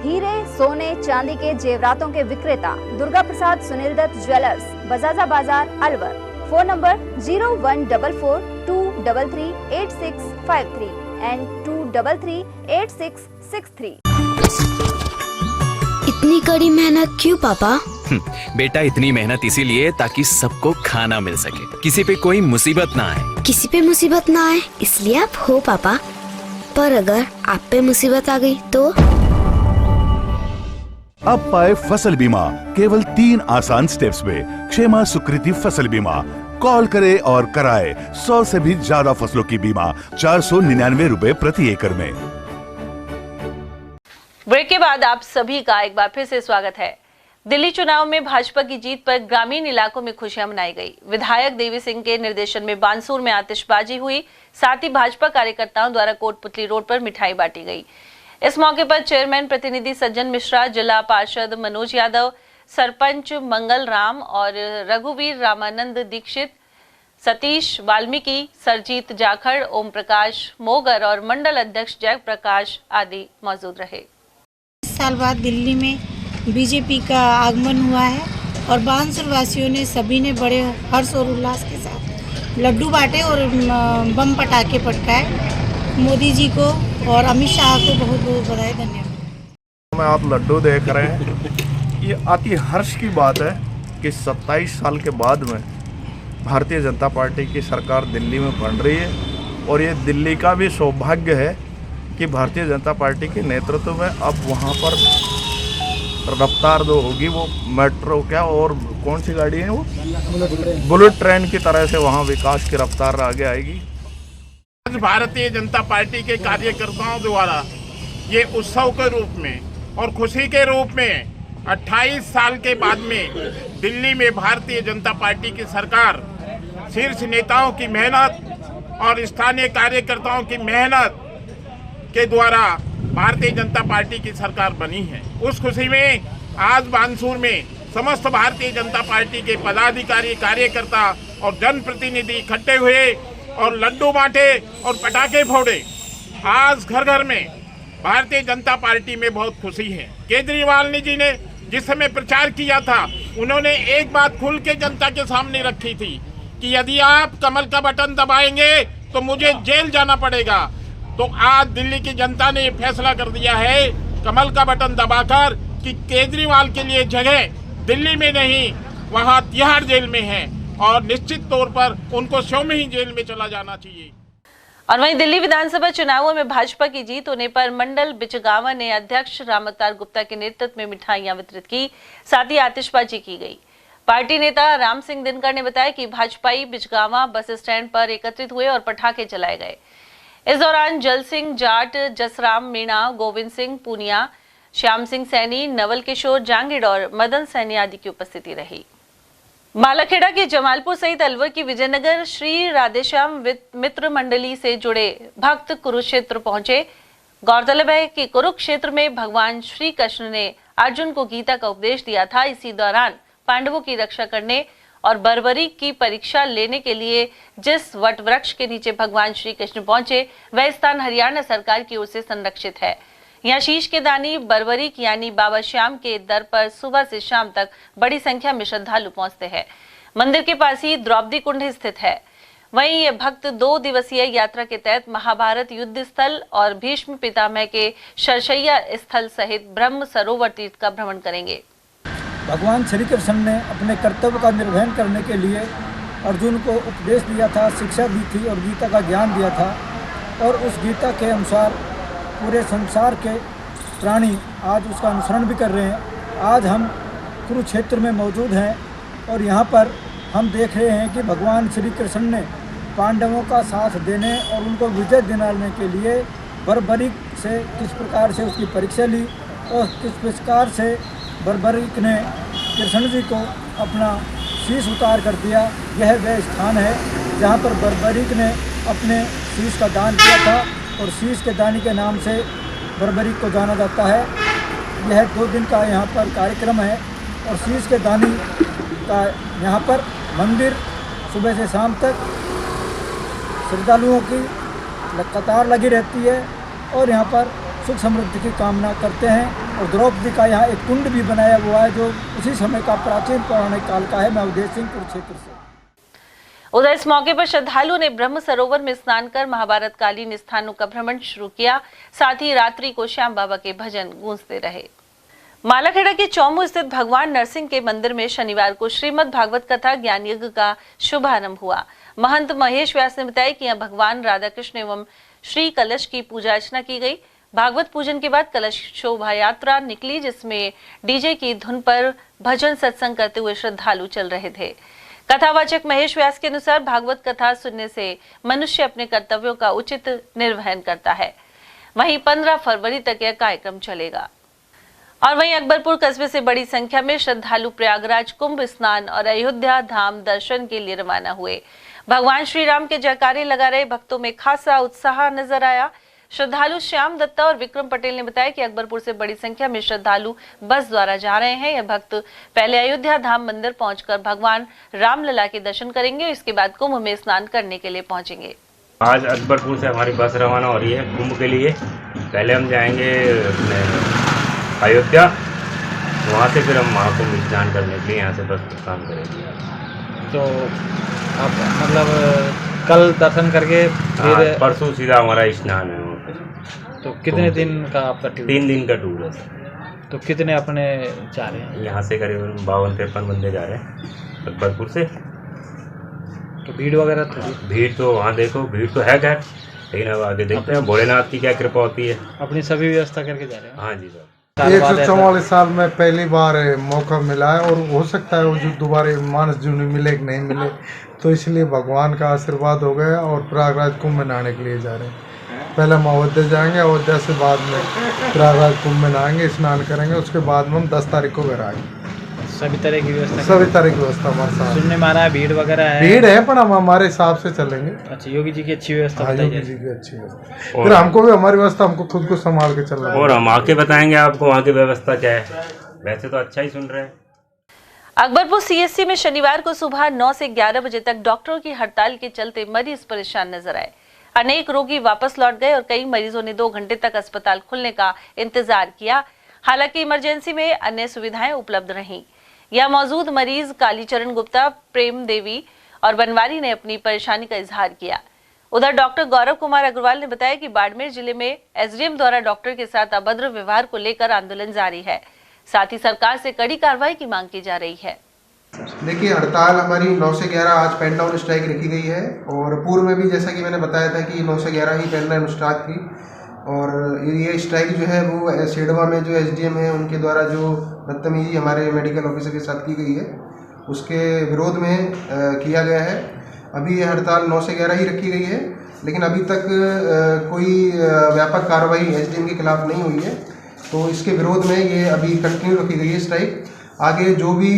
हीरे, सोने, चांदी के जेवरातों के विक्रेता Durga Prasad Sunil Dutt jewellers, Bajaja Bazaar, Alwar. Phone number 0144233863 and 2338663। इतनी कड़ी मेहनत क्यों पापा? बेटा इतनी मेहनत इसीलिए ताकि सबको खाना मिल सके, किसी पे कोई मुसीबत ना आए। किसी पे मुसीबत ना आए इसलिए आप हो पापा, पर अगर आप पे मुसीबत आ गई तो? अब पाए फसल बीमा केवल 3 आसान स्टेप्स में। क्षेमा सुकृति फसल बीमा। कॉल करे और कराए 100 से भी ज्यादा फसलों की बीमा 499 रुपए प्रति एकड़ में। ब्रेक के बाद आप सभी का एक बार फिर से स्वागत है। दिल्ली चुनाव में भाजपा की जीत पर ग्रामीण इलाकों में खुशियां मनाई गई। विधायक देवी सिंह के निर्देशन में बानसूर में आतिशबाजी हुई, साथ ही भाजपा कार्यकर्ताओं द्वारा कोटपुतली रोड पर मिठाई बांटी गई। इस मौके पर चेयरमैन प्रतिनिधि सज्जन मिश्रा, जिला पार्षद मनोज यादव, सरपंच मंगल राम और रघुवीर रामानंद दीक्षित, सतीश वाल्मीकि, सरजीत जाखड़, ओम प्रकाश मोगर और मंडल अध्यक्ष जयप्रकाश आदि मौजूद रहे। इस साल बाद दिल्ली में बीजेपी का आगमन हुआ है और बानसूर वासियों ने सभी ने बड़े हर्ष और उल्लास के साथ लड्डू बांटे और बम पटाखे पटकाए। मोदी जी को और अमित शाह को बहुत बहुत बधाई, धन्यवाद। आप लड्डू देख रहे हैं, ये अति हर्ष की बात है कि 27 साल के बाद में भारतीय जनता पार्टी की सरकार दिल्ली में बन रही है और ये दिल्ली का भी सौभाग्य है कि भारतीय जनता पार्टी के नेतृत्व में अब वहाँ पर रफ्तार जो होगी वो मेट्रो क्या और कौन सी गाड़ी है वो बुलेट ट्रेन की तरह से वहाँ विकास की रफ्तार आगे आएगी। आज भारतीय जनता पार्टी के कार्यकर्ताओं द्वारा ये उत्सव के रूप में और खुशी के रूप में 28 साल के बाद में दिल्ली में भारतीय जनता पार्टी की सरकार शीर्ष नेताओं की मेहनत और स्थानीय कार्यकर्ताओं की मेहनत के द्वारा भारतीय जनता पार्टी की सरकार बनी है। उस खुशी में आज बानसूर में समस्त भारतीय जनता पार्टी के पदाधिकारी, कार्यकर्ता और जनप्रतिनिधि इकट्ठे हुए और लड्डू बांटे और पटाखे फोड़े। आज घर घर में भारतीय जनता पार्टी में बहुत खुशी है। केजरीवाल जी ने जिस समय प्रचार किया था, उन्होंने एक बात खुल के जनता के सामने रखी थी कि यदि आप कमल का बटन दबाएंगे तो मुझे जेल जाना पड़ेगा। तो आज दिल्ली की जनता ने ये फैसला कर दिया है कमल का बटन दबाकर कि केजरीवाल के लिए जगह दिल्ली में नहीं, वहाँ तिहाड़ जेल में है और निश्चित तौर पर उनको स्वयं ही जेल में चला जाना चाहिए। और वहीं दिल्ली विधानसभा चुनावों में भाजपा की जीत होने पर मंडल बिचगांवा ने अध्यक्ष राम अवतार गुप्ता के नेतृत्व में मिठाइयां वितरित की, साथ ही आतिशबाजी की गई। पार्टी नेता राम सिंह दिनकर ने बताया कि भाजपाई बिचगांवा बस स्टैंड पर एकत्रित हुए और पटाखे चलाए गए। इस दौरान जल सिंह जाट, जसराम मीणा, गोविंद सिंह पूनिया, श्याम सिंह सैनी, नवल किशोर जांगिड़ और मदन सैनी आदि की उपस्थिति रही। मालाखेड़ा के जमालपुर सहित अलवर की विजयनगर श्री राधेश्याम मित्र मंडली से जुड़े भक्त कुरुक्षेत्र पहुंचे। गौरतलब है कि कुरुक्षेत्र में भगवान श्री कृष्ण ने अर्जुन को गीता का उपदेश दिया था। इसी दौरान पांडवों की रक्षा करने और बर्बरी की परीक्षा लेने के लिए जिस वट वृक्ष के नीचे भगवान श्री कृष्ण पहुंचे, वह स्थान हरियाणा सरकार की ओर से संरक्षित है। यहाँ शीश के दानी बर्बरीक यानी बाबा श्याम के दर पर सुबह से शाम तक बड़ी संख्या में श्रद्धालु पहुंचते हैं। मंदिर के पास ही द्रौपदी कुंड स्थित है। वहीं ये भक्त 2 दिवसीय यात्रा के तहत महाभारत युद्ध स्थल और भीष्म पितामह के शरशैया स्थल सहित ब्रह्म सरोवर तीर्थ का भ्रमण करेंगे। भगवान श्री कृष्ण ने अपने कर्तव्य का निर्वहन करने के लिए अर्जुन को उपदेश दिया था, शिक्षा दी थी और गीता का ज्ञान दिया था। और उस गीता के अनुसार पूरे संसार के प्राणी आज उसका अनुसरण भी कर रहे हैं। आज हम कुरुक्षेत्र में मौजूद हैं और यहाँ पर हम देख रहे हैं कि भगवान श्री कृष्ण ने पांडवों का साथ देने और उनको विजय दिलाने के लिए बर्बरीक से किस प्रकार से उसकी परीक्षा ली और किस प्रकार से बर्बरीक ने कृष्ण जी को अपना शीश उतार कर दिया। यह वह स्थान है जहाँ पर बर्बरीक ने अपने शीश का दान किया था और शीश के दानी के नाम से बर्बरीक को जाना जाता है। यह 2 दिन का यहाँ पर कार्यक्रम है और शीश के दानी का यहाँ पर मंदिर सुबह से शाम तक श्रद्धालुओं की कतार लगी रहती है और यहाँ पर सुख समृद्धि की कामना करते हैं। और द्रौपदी का यहाँ एक कुंड भी बनाया हुआ है जो उसी समय का प्राचीन पौराणिक काल का है। मैं उदय सिंह कुरुक्षेत्र से। उधर इस मौके पर श्रद्धालुओं ने ब्रह्म सरोवर में स्नान कर महाभारत कालीन स्थानों का भ्रमण शुरू किया। साथ ही रात्रि को श्याम बाबा के भजन गूंजते रहे। मालाखेड़ा के चौमू स्थित भगवान नरसिंह के मंदिर में शनिवार को श्रीमद् भागवत कथा ज्ञान यज्ञ का शुभारंभ हुआ। महंत महेश व्यास ने बताया कि यहाँ भगवान राधा कृष्ण एवं श्री कलश की पूजा अर्चना की गई। भागवत पूजन के बाद कलश शोभा यात्रा निकली, जिसमें डीजे की धुन पर भजन सत्संग करते हुए श्रद्धालु चल रहे थे। कथावाचक महेश व्यास के अनुसार भागवत कथा सुनने से मनुष्य अपने कर्तव्यों का उचित निर्वहन करता है। वहीं 15 फरवरी तक यह कार्यक्रम चलेगा। और वहीं अकबरपुर कस्बे से बड़ी संख्या में श्रद्धालु प्रयागराज कुंभ स्नान और अयोध्या धाम दर्शन के लिए रवाना हुए। भगवान श्री राम के जयकारे लगा रहे भक्तों में खासा उत्साह नजर आया। श्रद्धालु श्याम दत्ता और विक्रम पटेल ने बताया कि अकबरपुर से बड़ी संख्या में श्रद्धालु बस द्वारा जा रहे हैं। यह भक्त पहले अयोध्या धाम मंदिर पहुंचकर भगवान रामलला के दर्शन करेंगे और इसके बाद कुंभ में स्नान करने के लिए पहुंचेंगे। आज अकबरपुर से हमारी बस रवाना हो रही है कुंभ के लिए। पहले हम जाएंगे अयोध्या, वहाँ से फिर हम महाकुंभ स्नान करने के लिए यहाँ से बस प्रस्थान करेंगे। तो आप मतलब कल दर्शन करके फिर परसों सीधा हमारा स्नान है। तो कितने दिन का आपका टूर? 3 दिन का टूर है। तो कितने अपने जा रहे हैं? यहाँ से करीबन 52-53 बंदे जा रहे हैं अकबरपुर से। तो भीड़ वगैरह थोड़ी? भीड़ तो वहाँ देखो, भीड़ तो है खैर, लेकिन अब आगे देखते हैं भोलेनाथ की क्या कृपा होती है। अपनी सभी व्यवस्था करके जा रहे हैं? हाँ जी सर। 144 साल में पहली बार मौका मिला है, और हो सकता है वो जो दोबारा मानस जूनी मिले कि नहीं मिले, तो इसलिए भगवान का आशीर्वाद हो गया और प्रयागराज कुंभ में नहाने के लिए जा रहे हैं। पहले हम अयोध्या जाएंगे, अयोध्या से बाद में प्रयागराज कुंभ में नहाएंगे, स्नान करेंगे, उसके बाद में हम 10 तारीख को घर आएंगे। सभी तरह की व्यवस्था? सभी तरह की व्यवस्था हमारे साथ। सुनने में आ रहा है भीड़ वगैरह है? भीड़ है, पर हम हमारे हिसाब से चलेंगे। अच्छा, योगी जी की अच्छी व्यवस्था? हाँ, योगी जी की अच्छी व्यवस्था। फिर हमको भी हमारी व्यवस्था, हमको खुद को संभाल के चलना है। और हम आके बताएंगे आपको वहाँ की व्यवस्था क्या है। वैसे तो अच्छा ही सुन रहे हैं। अकबरपुर सीएससी में शनिवार को सुबह 9 से 11 बजे तक डॉक्टरों की हड़ताल के चलते मरीज परेशान नजर आए। अनेक रोगी वापस लौट गए और कई मरीजों ने 2 घंटे तक अस्पताल खुलने का इंतजार किया। हालांकि इमरजेंसी में अन्य सुविधाएं उपलब्ध रहीं। यहां मौजूद मरीज कालीचरण गुप्ता, प्रेम देवी और बनवारी ने अपनी परेशानी का इजहार किया। उधर डॉक्टर गौरव कुमार अग्रवाल ने बताया कि बाड़मेर जिले में एसडीएम द्वारा डॉक्टर के साथ अभद्र व्यवहार को लेकर आंदोलन जारी है। साथ ही सरकार से कड़ी कार्रवाई की मांग की जा रही है। देखिए, हड़ताल हमारी 9 से 11 आज पेन डाउन स्ट्राइक रखी गई है, और पूर्व में भी जैसा कि मैंने बताया था कि 9 से 11 ही पेन डाउन स्ट्राइक थी। और ये स्ट्राइक जो है वो सेडवा में जो एसडीएम है उनके द्वारा जो बदतमीजी हमारे मेडिकल ऑफिसर के साथ की गई है, उसके विरोध में किया गया है। अभी ये हड़ताल 9 से 11 ही रखी गई है, लेकिन अभी तक कोई व्यापक कार्रवाई एसडीएम के खिलाफ नहीं हुई है, तो इसके विरोध में ये अभी कंटिन्यू रखी गई है स्ट्राइक। आगे जो भी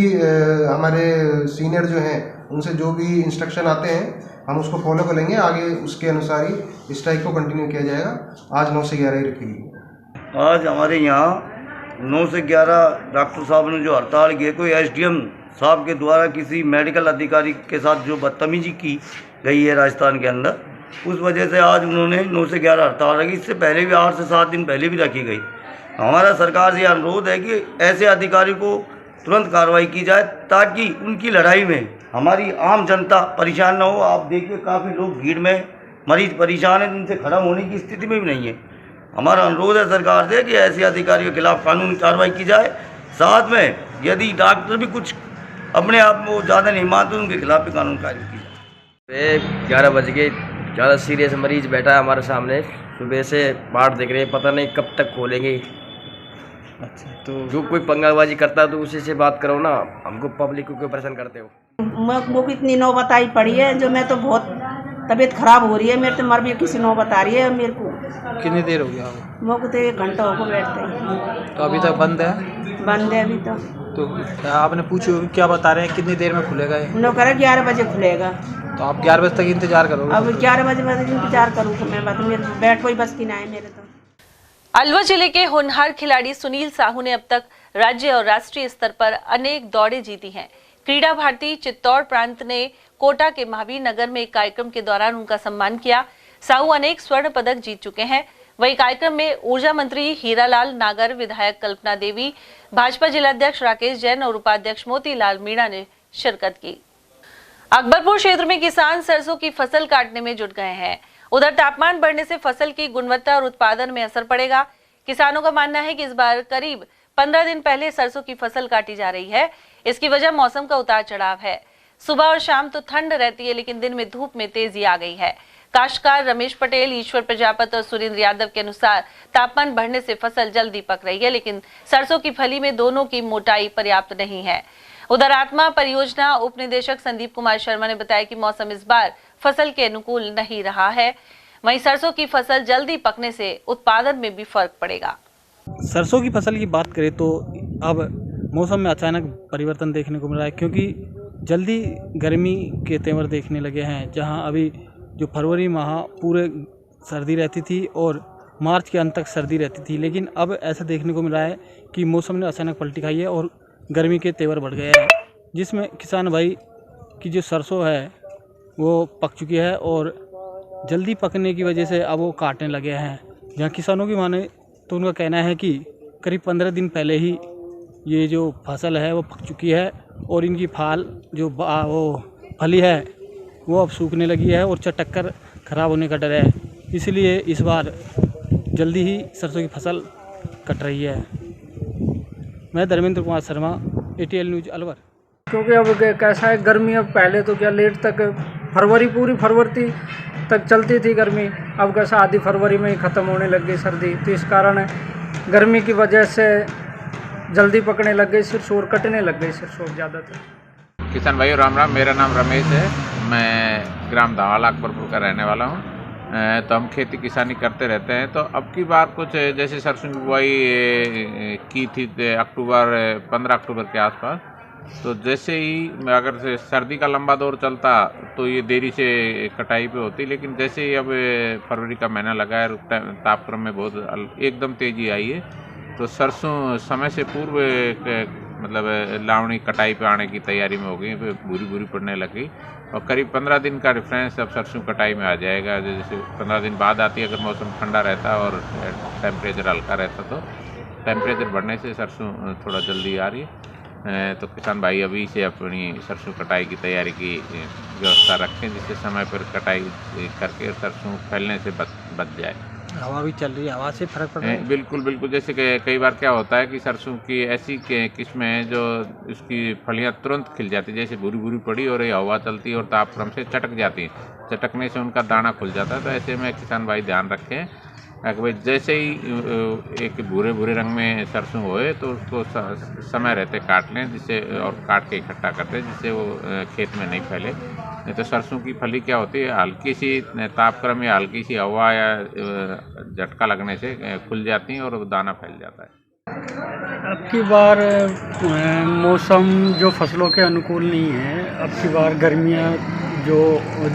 हमारे सीनियर जो हैं उनसे जो भी इंस्ट्रक्शन आते हैं हम उसको फॉलो करेंगे, आगे उसके अनुसार ही स्ट्राइक को कंटिन्यू किया जाएगा। आज 9 से 11 ही रखी गई है। आज हमारे यहाँ 9 से 11 डॉक्टर साहब ने जो हड़ताल की है, कोई एसडीएम साहब के द्वारा किसी मेडिकल अधिकारी के साथ जो बदतमीजी की गई है राजस्थान के अंदर, उस वजह से आज उन्होंने 9 से 11 हड़ताल रखी। इससे पहले भी 8 से 7 दिन पहले भी रखी गई। हमारा सरकार से अनुरोध है कि ऐसे अधिकारी को तुरंत कार्रवाई की जाए, ताकि उनकी लड़ाई में हमारी आम जनता परेशान न हो। आप देखिए, काफ़ी लोग भीड़ में मरीज परेशान हैं, उनसे खड़ा होने की स्थिति में भी नहीं है। हमारा अनुरोध है सरकार से कि ऐसे अधिकारियों के खिलाफ कानूनी कार्रवाई की जाए। साथ में यदि डॉक्टर भी कुछ अपने आप में ज़्यादा नहीं मानते, उनके खिलाफ भी कानूनी कार्रवाई की जाए। 11 बज के ज़्यादा सीरियस मरीज बैठा है हमारे सामने, सुबह से बाट देख रहे हैं, पता नहीं कब तक खोलेंगे। अच्छा, तो जो कोई पंगाबाजी करता है तो उसी से बात करो ना, हमको पब्लिक को क्यों परेशान करते हो। वो इतनी नौबत आई पड़ी है जो मैं तो बहुत तबीयत खराब हो रही है, मेरे तो मर भी किसी नौबत आ रही है मेरे को। कितनी देर हो गया आपको? वो को तो 1 घंटा हो गया बैठते हैं। तो अभी तक बंद है? बंद है अभी तो आपने पूछो क्या बता रहे हैं, कितनी देर में खुलेगा ये? उन्होंने कहा 11 बजे खुलेगा। तो आप 11 बजे तक इंतजार करोगे? अब 11 बजे इंतजार करूँगा मैं, बात मेरे बैठ कोई बस की ना है मेरे तो। अलवर जिले के होनहार खिलाड़ी सुनील साहू ने अब तक राज्य और राष्ट्रीय स्तर पर अनेक दौड़ें जीती हैं। क्रीड़ा भारती चित्तौड़ प्रांत ने कोटा के महावीर नगर में एक कार्यक्रम के दौरान उनका सम्मान किया। साहू अनेक स्वर्ण पदक जीत चुके हैं। वही कार्यक्रम में ऊर्जा मंत्री हीरालाल नागर, विधायक कल्पना देवी, भाजपा जिलाध्यक्ष राकेश जैन और उपाध्यक्ष मोतीलाल मीणा ने शिरकत की। अकबरपुर क्षेत्र में किसान सरसों की फसल काटने में जुट गए हैं। उधर तापमान बढ़ने से फसल की गुणवत्ता और उत्पादन में असर पड़ेगा। किसानों का मानना है कि इस बार करीब 15 दिन पहले सरसों की फसल काटी जा रही है। इसकी वजह मौसम का उतार चढ़ाव है। सुबह और शाम तो ठंड रहती है, लेकिन दिन में धूप में तेजी आ गई है। काश्तकार रमेश पटेल, ईश्वर प्रजापति और सुरेंद्र यादव के अनुसार तापमान बढ़ने से फसल जल्दी पक रही है, लेकिन सरसों की फली में दोनों की मोटाई पर्याप्त नहीं है। उधर आत्मा परियोजना उप निदेशक संदीप कुमार शर्मा ने बताया कि मौसम इस बार फसल के अनुकूल नहीं रहा है। वहीं सरसों की फसल जल्दी पकने से उत्पादन में भी फर्क पड़ेगा। सरसों की फसल की बात करें तो अब मौसम में अचानक परिवर्तन देखने को मिल रहा है, क्योंकि जल्दी गर्मी के तेवर देखने लगे हैं। जहां अभी जो फरवरी माह पूरे सर्दी रहती थी और मार्च के अंत तक सर्दी रहती थी, लेकिन अब ऐसा देखने को मिल रहा है कि मौसम ने अचानक पलटी खाई है और गर्मी के तेवर बढ़ गए हैं, जिसमें किसान भाई की जो सरसों है वो पक चुकी है और जल्दी पकने की वजह से अब वो काटने लगे हैं। जहाँ किसानों की माने तो उनका कहना है कि करीब 15 दिन पहले ही ये जो फसल है वो पक चुकी है और इनकी फाल जो वो फली है वो अब सूखने लगी है और चटक कर ख़राब होने का डर है। इसलिए इस बार जल्दी ही सरसों की फसल कट रही है। मैं धर्मेंद्र कुमार शर्मा, ATL न्यूज अलवर। क्योंकि अब कैसा है, गर्मी अब पहले तो क्या लेट तक पूरी फरवरी तक चलती थी गर्मी, अब कैसा आधी फरवरी में ही ख़त्म होने लग गई सर्दी। तो इस कारण गर्मी की वजह से जल्दी पकने लग गई सिरसों और कटने लग गई सिरसों ज़्यादातर। किसान भाई राम राम, मेरा नाम रमेश है, मैं ग्राम धावाला अकबरपुर का रहने वाला हूँ। तो हम खेती किसानी करते रहते हैं। तो अब की बार कुछ जैसे सरसों की बुआई की थी 15 अक्टूबर के आसपास, तो जैसे ही अगर से सर्दी का लंबा दौर चलता तो ये देरी से कटाई पे होती, लेकिन जैसे ही अब फरवरी का महीना लगा है, तापक्रम में बहुत एकदम तेज़ी आई है, तो सरसों समय से पूर्व मतलब लावणी कटाई पे आने की तैयारी में हो गई, भूरी भूरी पड़ने लगी और करीब 15 दिन का रेफरेंस अब सरसों कटाई में आ जाएगा। जैसे 15 दिन बाद आती है, अगर मौसम ठंडा रहता और टेम्परेचर हल्का रहता तो टेम्परेचर बढ़ने से सरसों थोड़ा जल्दी आ रही है। तो किसान भाई अभी से अपनी सरसों कटाई की तैयारी की व्यवस्था रखें, जिससे समय पर कटाई करके सरसों फैलने से बच जाए। हवा भी चल रही है, हवा से फर्क पड़ रहा है। बिल्कुल बिल्कुल, जैसे कि कई बार क्या होता है कि सरसों की ऐसी किस्में हैं जो उसकी फलियां तुरंत खिल जाती है, जैसे भूरी भूरी पड़ी और ये हवा चलती है और तापक्रम से चटक जाती है, चटकने से उनका दाना खुल जाता है। तो ऐसे में किसान भाई ध्यान रखें कि भाई जैसे ही एक भूरे भूरे रंग में सरसों होए तो उसको समय रहते काट लें, जिससे और काट के इकट्ठा करते हैं, जिससे वो खेत में नहीं फैले। नहीं तो सरसों की फली क्या होती है, हल्की सी तापक्रम या हल्की सी हवा या झटका लगने से खुल जाती हैं और दाना फैल जाता है। अब की बार मौसम जो फसलों के अनुकूल नहीं है, अब की बार गर्मियाँ जो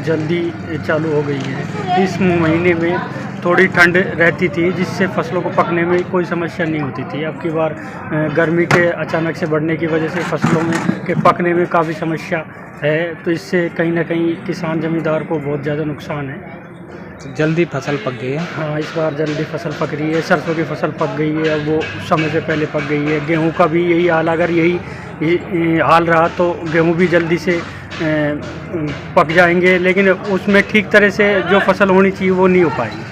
जल्दी चालू हो गई है। इस महीने में थोड़ी ठंड रहती थी, जिससे फसलों को पकने में कोई समस्या नहीं होती थी। अब की बार गर्मी के अचानक से बढ़ने की वजह से फसलों में के पकने में काफ़ी समस्या है, तो इससे कहीं ना कहीं किसान जमींदार को बहुत ज़्यादा नुकसान है। जल्दी फसल पक गई है। हाँ, इस बार जल्दी फसल पक रही है। सरसों की फसल पक गई है, वो समय से पहले पक गई है। गेहूं का भी यही हाल, अगर यही हाल रहा तो गेहूं भी जल्दी से पक जाएंगे, लेकिन उसमें ठीक तरह से जो फसल होनी चाहिए वो नहीं हो पाएगी।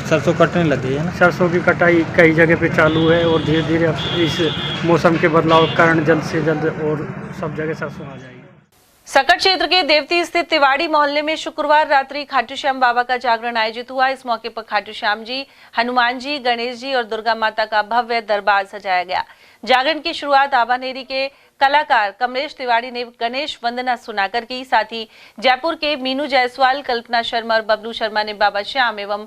सरसों कटने लग गई है ना। सरसों की कटाई कई जगह पे चालू है और धीरे धीरे अब इस मौसम के बदलाव के कारण जल्द से जल्द और सब जगह सरसों आ जाएगी। सकट क्षेत्र के देवती स्थित तिवाड़ी मोहल्ले में शुक्रवार रात्रि खाटू श्याम बाबा का जागरण आयोजित हुआ। इस मौके पर खाटू श्याम जी, हनुमान जी, गणेश जी और दुर्गा माता का भव्य दरबार सजाया गया। जागरण की शुरुआत आबानेरी के कलाकार कमलेश तिवाड़ी ने गणेश वंदना सुनाकर की। साथ ही जयपुर के मीनू जायसवाल, कल्पना शर्मा और बबलू शर्मा ने बाबा श्याम एवं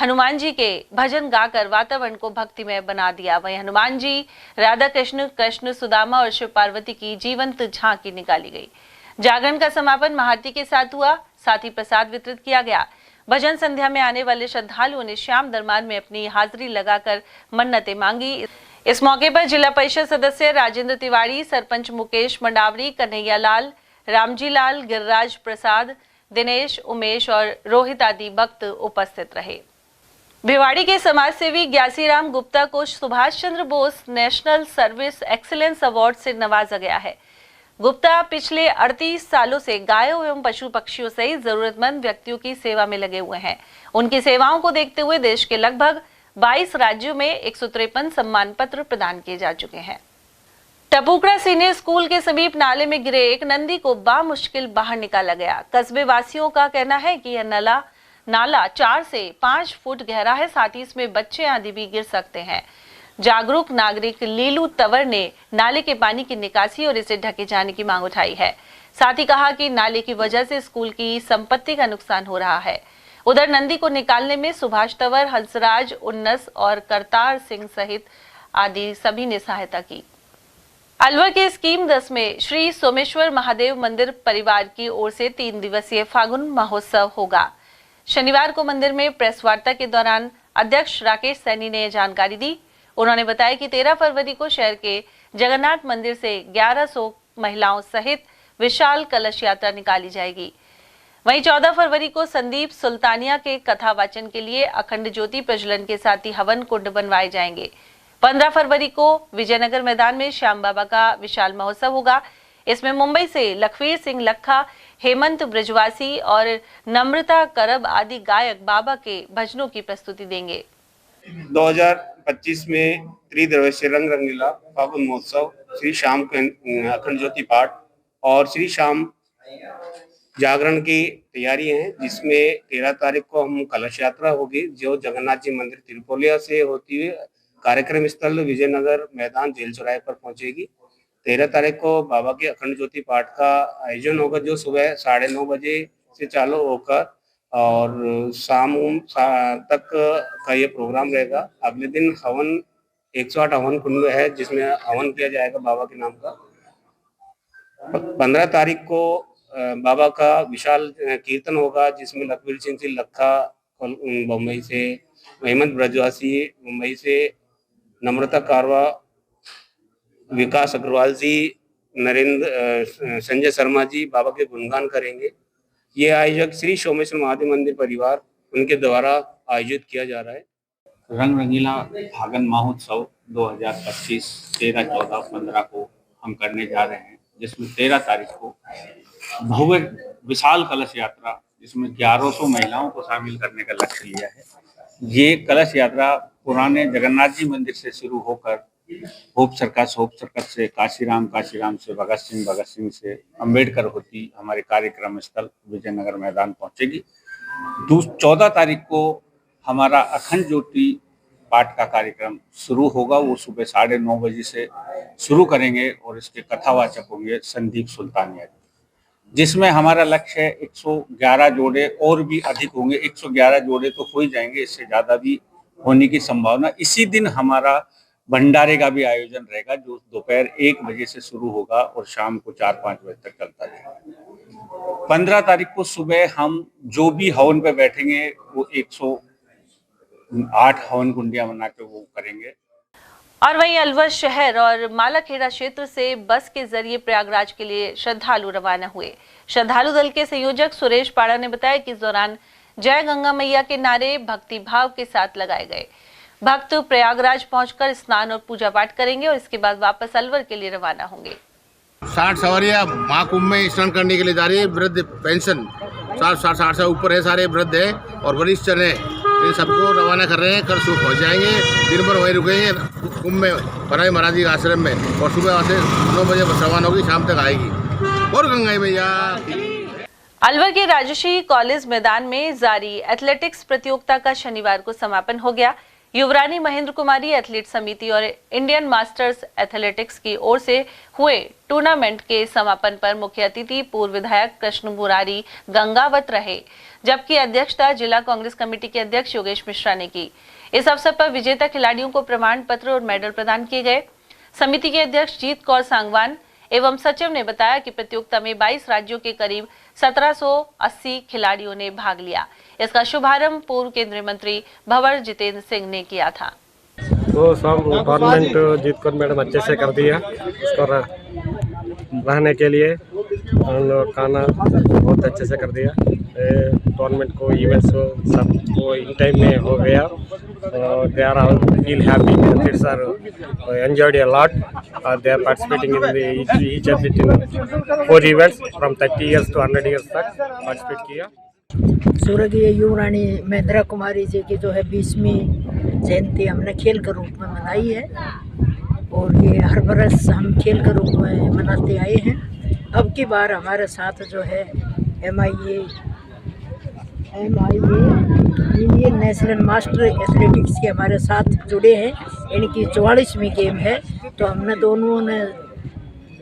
हनुमान जी के भजन गाकर वातावरण को भक्तिमय बना दिया। वहीं हनुमान जी, राधा कृष्ण, कृष्ण सुदामा और शिव पार्वती की जीवंत झांकी निकाली गई। जागरण का समापन महाआरती के साथ हुआ, साथ ही प्रसाद वितरित किया गया। भजन संध्या में आने वाले श्रद्धालुओं ने श्याम दरबार में अपनी हाजिरी लगाकर मन्नतें मांगी। इस मौके पर जिला परिषद सदस्य राजेंद्र तिवाड़ी, सरपंच मुकेश मंडावरी, कन्हैया लाल, रामजी लाल, गिरिराज प्रसाद, दिनेश, उमेश और रोहित आदि भक्त उपस्थित रहे। भिवाड़ी के समाजसेवी ग्यासीराम गुप्ता को Subhash Chandra Bose national service excellence award से नवाजा गया है। गुप्ता पिछले 38 सालों से गायों एवं पशु पक्षियों सहित जरूरतमंद व्यक्तियों की सेवा में लगे हुए हैं। उनकी सेवाओं को देखते हुए देश के लगभग 22 राज्यों में 153 सम्मान पत्र प्रदान किए जा चुके हैं। टपुकड़ा सीनियर स्कूल के समीप नाले में गिरे एक नंदी को बामुश्किल बाहर निकाला गया। कस्बे वासियों का कहना है कि यह नाला 4 से 5 फुट गहरा है, साथ ही इसमें बच्चे आदि भी गिर सकते हैं। जागरूक नागरिक लीलू तंवर ने नाले के पानी की निकासी और इसे ढके जाने की मांग उठाई है। साथ ही कहा कि नाले की वजह से स्कूल की संपत्ति का नुकसान हो रहा है। उधर नंदी को निकालने में सुभाष तंवर, हंसराज, उन्नस और करतार सिंह सहित आदि सभी ने सहायता की। अलवर के स्कीम 10 में श्री सोमेश्वर महादेव मंदिर परिवार की ओर से 3 दिवसीय फागुन महोत्सव होगा। शनिवार को मंदिर में प्रेस वार्ता के दौरान अध्यक्ष राकेश सैनी ने जानकारी दी। उन्होंने बताया कि 13 फरवरी को शहर के जगन्नाथ मंदिर से 1100 महिलाओं सहित विशाल कलश यात्रा निकाली जाएगी। वहीं 14 फरवरी को संदीप सुल्तानिया के कथा वाचन के लिए अखंड ज्योति प्रज्वलन के साथ ही हवन कुंड बनवाए जाएंगे। 15 फरवरी को विजयनगर मैदान में श्याम बाबा का विशाल महोत्सव होगा। इसमें मुंबई से लखवीर सिंह लखा, हेमंत ब्रजवासी और नम्रता करब आदि गायक बाबा के भजनों की प्रस्तुति देंगे। 2025 में त्रिदिवसीय रंग रंगीला फागुन महोत्सव, श्री शाम अखंड ज्योति पाठ और श्री शाम जागरण की तैयारी है, जिसमें 13 तारीख को हम कलश यात्रा होगी जो जगन्नाथ जी मंदिर तिरुपोलिया से होती हुई कार्यक्रम स्थल विजयनगर मैदान जेल चौराहे पर पहुंचेगी। 13 तारीख को बाबा के अखंड ज्योति पाठ का आयोजन होगा जो सुबह 9:30 बजे से चालू होकर और शाम तक का ये प्रोग्राम रहेगा। अगले दिन हवन 108 हवन कुंड है जिसमें हवन किया जाएगा बाबा के नाम का। 15 तारीख को बाबा का विशाल कीर्तन होगा जिसमें लखवीर सिंह जी लखा बम्बई से, हेमंत ब्रजवासी मुंबई से, नम्रता कारवा, विकास अग्रवाल जी, नरेंद्र संजय शर्मा जी बाबा के गुणगान करेंगे। ये आयोजक श्री सोमेश्वर महादेव मंदिर परिवार उनके द्वारा आयोजित किया जा रहा है। रंग रंगीला फागुन महोत्सव 2025 13, 14, 15 को हम करने जा रहे हैं, जिसमें 13 तारीख को भव्य विशाल कलश यात्रा जिसमें 1100 महिलाओं को शामिल करने का लक्ष्य लिया है। ये कलश यात्रा पुराने जगन्नाथ जी मंदिर से शुरू होकर होप सर्कस से काशीराम से भगत सिंह से अंबेडकर होती हमारे कार्यक्रम स्थल विजयनगर मैदान पहुंचेगी। 14 तारीख को हमारा अखंड ज्योति पाठ का कार्यक्रम शुरू होगा, वो सुबह 9:30 बजे से शुरू करेंगे और इसके कथावाचक होंगे संदीप सुल्तानिया, जिसमें हमारा लक्ष्य है 111 जोड़े और भी अधिक होंगे। 111 जोड़े तो हो ही जाएंगे, इससे ज़्यादा भी होने की संभावना। इसी दिन हमारा भंडारे का भी आयोजन रहेगा जो दोपहर 1 बजे से शुरू होगा और शाम को 4-5 बजे तक चलता रहेगा। 15 तारीख को सुबह हम जो भी हवन पे बैठेंगे वो 108 हवन कुंडियां बना के वो करेंगे। और वहीं अलवर शहर और मालाखेड़ा क्षेत्र से बस के जरिए प्रयागराज के लिए श्रद्धालु रवाना हुए। श्रद्धालु दल के संयोजक सुरेश पाड़ा ने बताया कि इस दौरान जय गंगा मैया के नारे भक्ति भाव के साथ लगाए गए। भक्त प्रयागराज पहुंचकर स्नान और पूजा पाठ करेंगे और इसके बाद वापस अलवर के लिए रवाना होंगे। 60 सवारियां महाकुंभ में स्नान करने के लिए जा रही है। वृद्ध पेंशन 60 से ऊपर है, सारे वृद्ध है और वरिष्ठ है, इन सबको रवाना कर रहे हैं। कल सुबह पहुंच जाएंगे, दिन भर वहीं रुकेंगे कुंभ में बनाई महाराज जी आश्रम में और सुबह वहाँ से 9 बजे बस रवाना होगी, शाम तक आएगी। और गंगा मैया। अलवर के राजश्री कॉलेज मैदान में जारी एथलेटिक्स प्रतियोगिता का शनिवार को समापन हो गया। युवरानी महेंद्र कुमारी एथलीट समिति और इंडियन मास्टर्स एथलेटिक्स की ओर से हुए टूर्नामेंट के समापन पर मुख्य अतिथि पूर्व विधायक कृष्ण मुरारी गंगावत रहे, जबकि अध्यक्षता जिला कांग्रेस कमेटी के अध्यक्ष योगेश मिश्रा ने की। इस अवसर पर विजेता खिलाड़ियों को प्रमाण पत्र और मेडल प्रदान किए गए। समिति के अध्यक्ष जीत कौर सांगवान एवं सचिव ने बताया कि प्रतियोगिता में 22 राज्यों के करीब 1780 खिलाड़ियों ने भाग लिया। इसका शुभारंभ पूर्व केंद्रीय मंत्री भंवर जितेंद्र सिंह ने किया था। तो सब टूर्नामेंट जीत कर मैडम अच्छे से कर दिया। इसको रहने के लिए और खाना बहुत अच्छे से कर दिया। टूर्नामेंट को इवेंट्स सबको इन टाइम में हो गया। They are all feel happy, kids are enjoyed a lot. They are participating in the each of the 4 events from 30 years to 100 years तक पार्टिसिपेट किया। स्वर्गीय युवरानी महेंद्र कुमारी जी की जो है 20वीं जयंती हमने खेल के रूप में मनाई है और ये हर बरस हम खेल के रूप में मनाते आए हैं। अब की बार हमारे साथ जो है MIA Indian national master athletics के हमारे साथ जुड़े हैं। इनकी 44वीं गेम है, तो हमने दोनों ने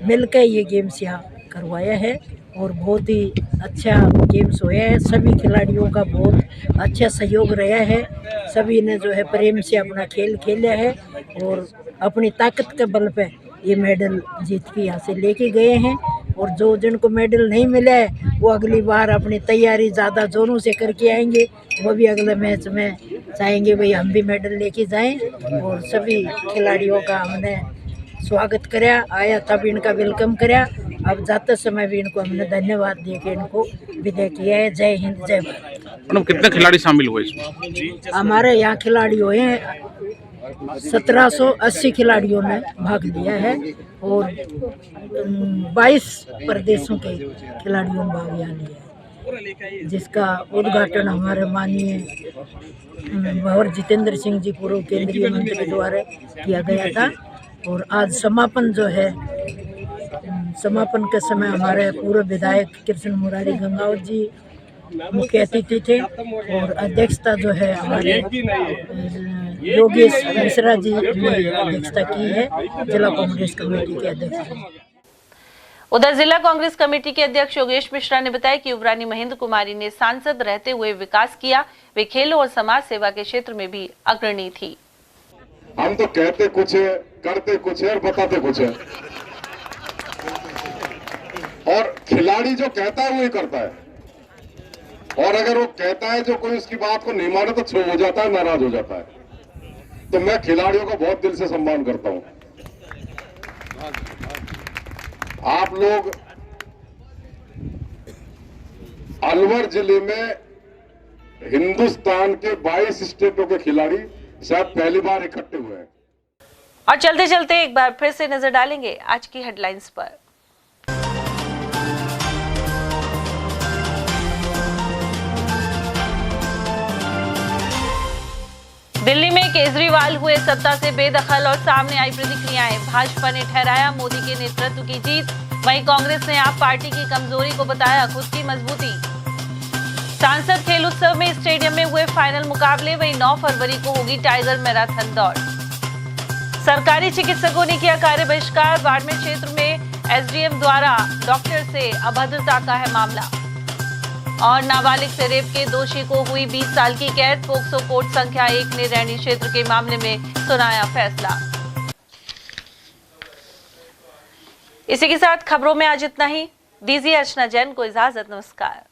मिलकर ये गेम्स यहाँ करवाया है और बहुत ही अच्छा गेम्स हुआ है। सभी खिलाड़ियों का बहुत अच्छा सहयोग रहा है। सभी ने जो है प्रेम से अपना खेल खेला है और अपनी ताकत के बल पे ये मेडल जीत के यहाँ से लेके गए हैं। और जो जिनको मेडल नहीं मिला है वो अगली बार अपनी तैयारी ज़्यादा जोरों से करके आएंगे, वो भी अगले मैच में चाहेंगे भाई हम भी मेडल लेके जाएं। और सभी खिलाड़ियों का हमने स्वागत कराया, आया तब इनका वेलकम कराया। अब जाते समय भी इनको हमने धन्यवाद दे के इनको विदा किया है। जय हिंद, जय भारत। मैडम कितने खिलाड़ी शामिल हुए इसमें? हमारे यहाँ खिलाड़ी हुए हैं 1780 खिलाड़ियों ने भाग लिया है और 22 प्रदेशों के खिलाड़ियों ने भाग यहाँ लिया है। जिसका उद्घाटन हमारे माननीय भंवर जितेंद्र सिंह जी पूर्व केंद्रीय मंत्री द्वारा किया गया था। और आज समापन जो है, समापन के समय हमारे पूर्व विधायक कृष्ण मुरारी गंगावत जी मुख्य अतिथि थे और अध्यक्षता जो है हमारे योगेश मिश्रा जी ने अध्यक्षता की है, जिला कांग्रेस कमेटी के अध्यक्ष। उधर जिला कांग्रेस कमेटी के अध्यक्ष योगेश मिश्रा ने बताया कि युवरानी महेंद्र कुमारी ने सांसद रहते हुए विकास किया। वे खेलों और समाज सेवा के क्षेत्र में भी अग्रणी थी। हम तो कहते कुछ है, करते कुछ है और बताते कुछ है, और खिलाड़ी जो कहता है वो ही करता है। और अगर वो कहता है जो कोई उसकी बात को नहीं माने तो छो हो जाता है, नाराज हो जाता है। तो मैं खिलाड़ियों का बहुत दिल से सम्मान करता हूं। आप लोग अलवर जिले में हिंदुस्तान के 22 स्टेटों के खिलाड़ी शायद पहली बार इकट्ठे हुए हैं। और चलते चलते एक बार फिर से नजर डालेंगे आज की हेडलाइंस पर। दिल्ली में केजरीवाल हुए सत्ता से बेदखल और सामने आई प्रतिक्रियाएं। भाजपा ने ठहराया मोदी के नेतृत्व की जीत, वहीं कांग्रेस ने आप पार्टी की कमजोरी को बताया खुद की मजबूती। सांसद खेल उत्सव में स्टेडियम में हुए फाइनल मुकाबले, वहीं 9 फरवरी को होगी टाइगर मैराथन दौड़। सरकारी चिकित्सकों ने किया कार्य बहिष्कार, बाड़मेर क्षेत्र में एसडीएम द्वारा डॉक्टर से अभद्रता का है मामला। और नाबालिग से रेप के दोषी को हुई 20 साल की कैद, पोक्सो कोर्ट संख्या 1 ने रैनी क्षेत्र के मामले में सुनाया फैसला। इसी के साथ खबरों में आज इतना ही। दीजिए अर्चना जैन को इजाजत। नमस्कार।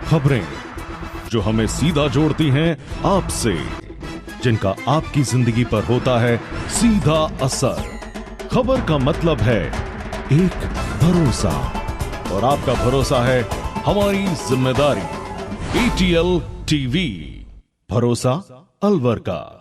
खबरें जो हमें सीधा जोड़ती हैं आपसे, जिनका आपकी जिंदगी पर होता है सीधा असर। खबर का मतलब है एक भरोसा, और आपका भरोसा है हमारी जिम्मेदारी। ATL TV, भरोसा अलवर का।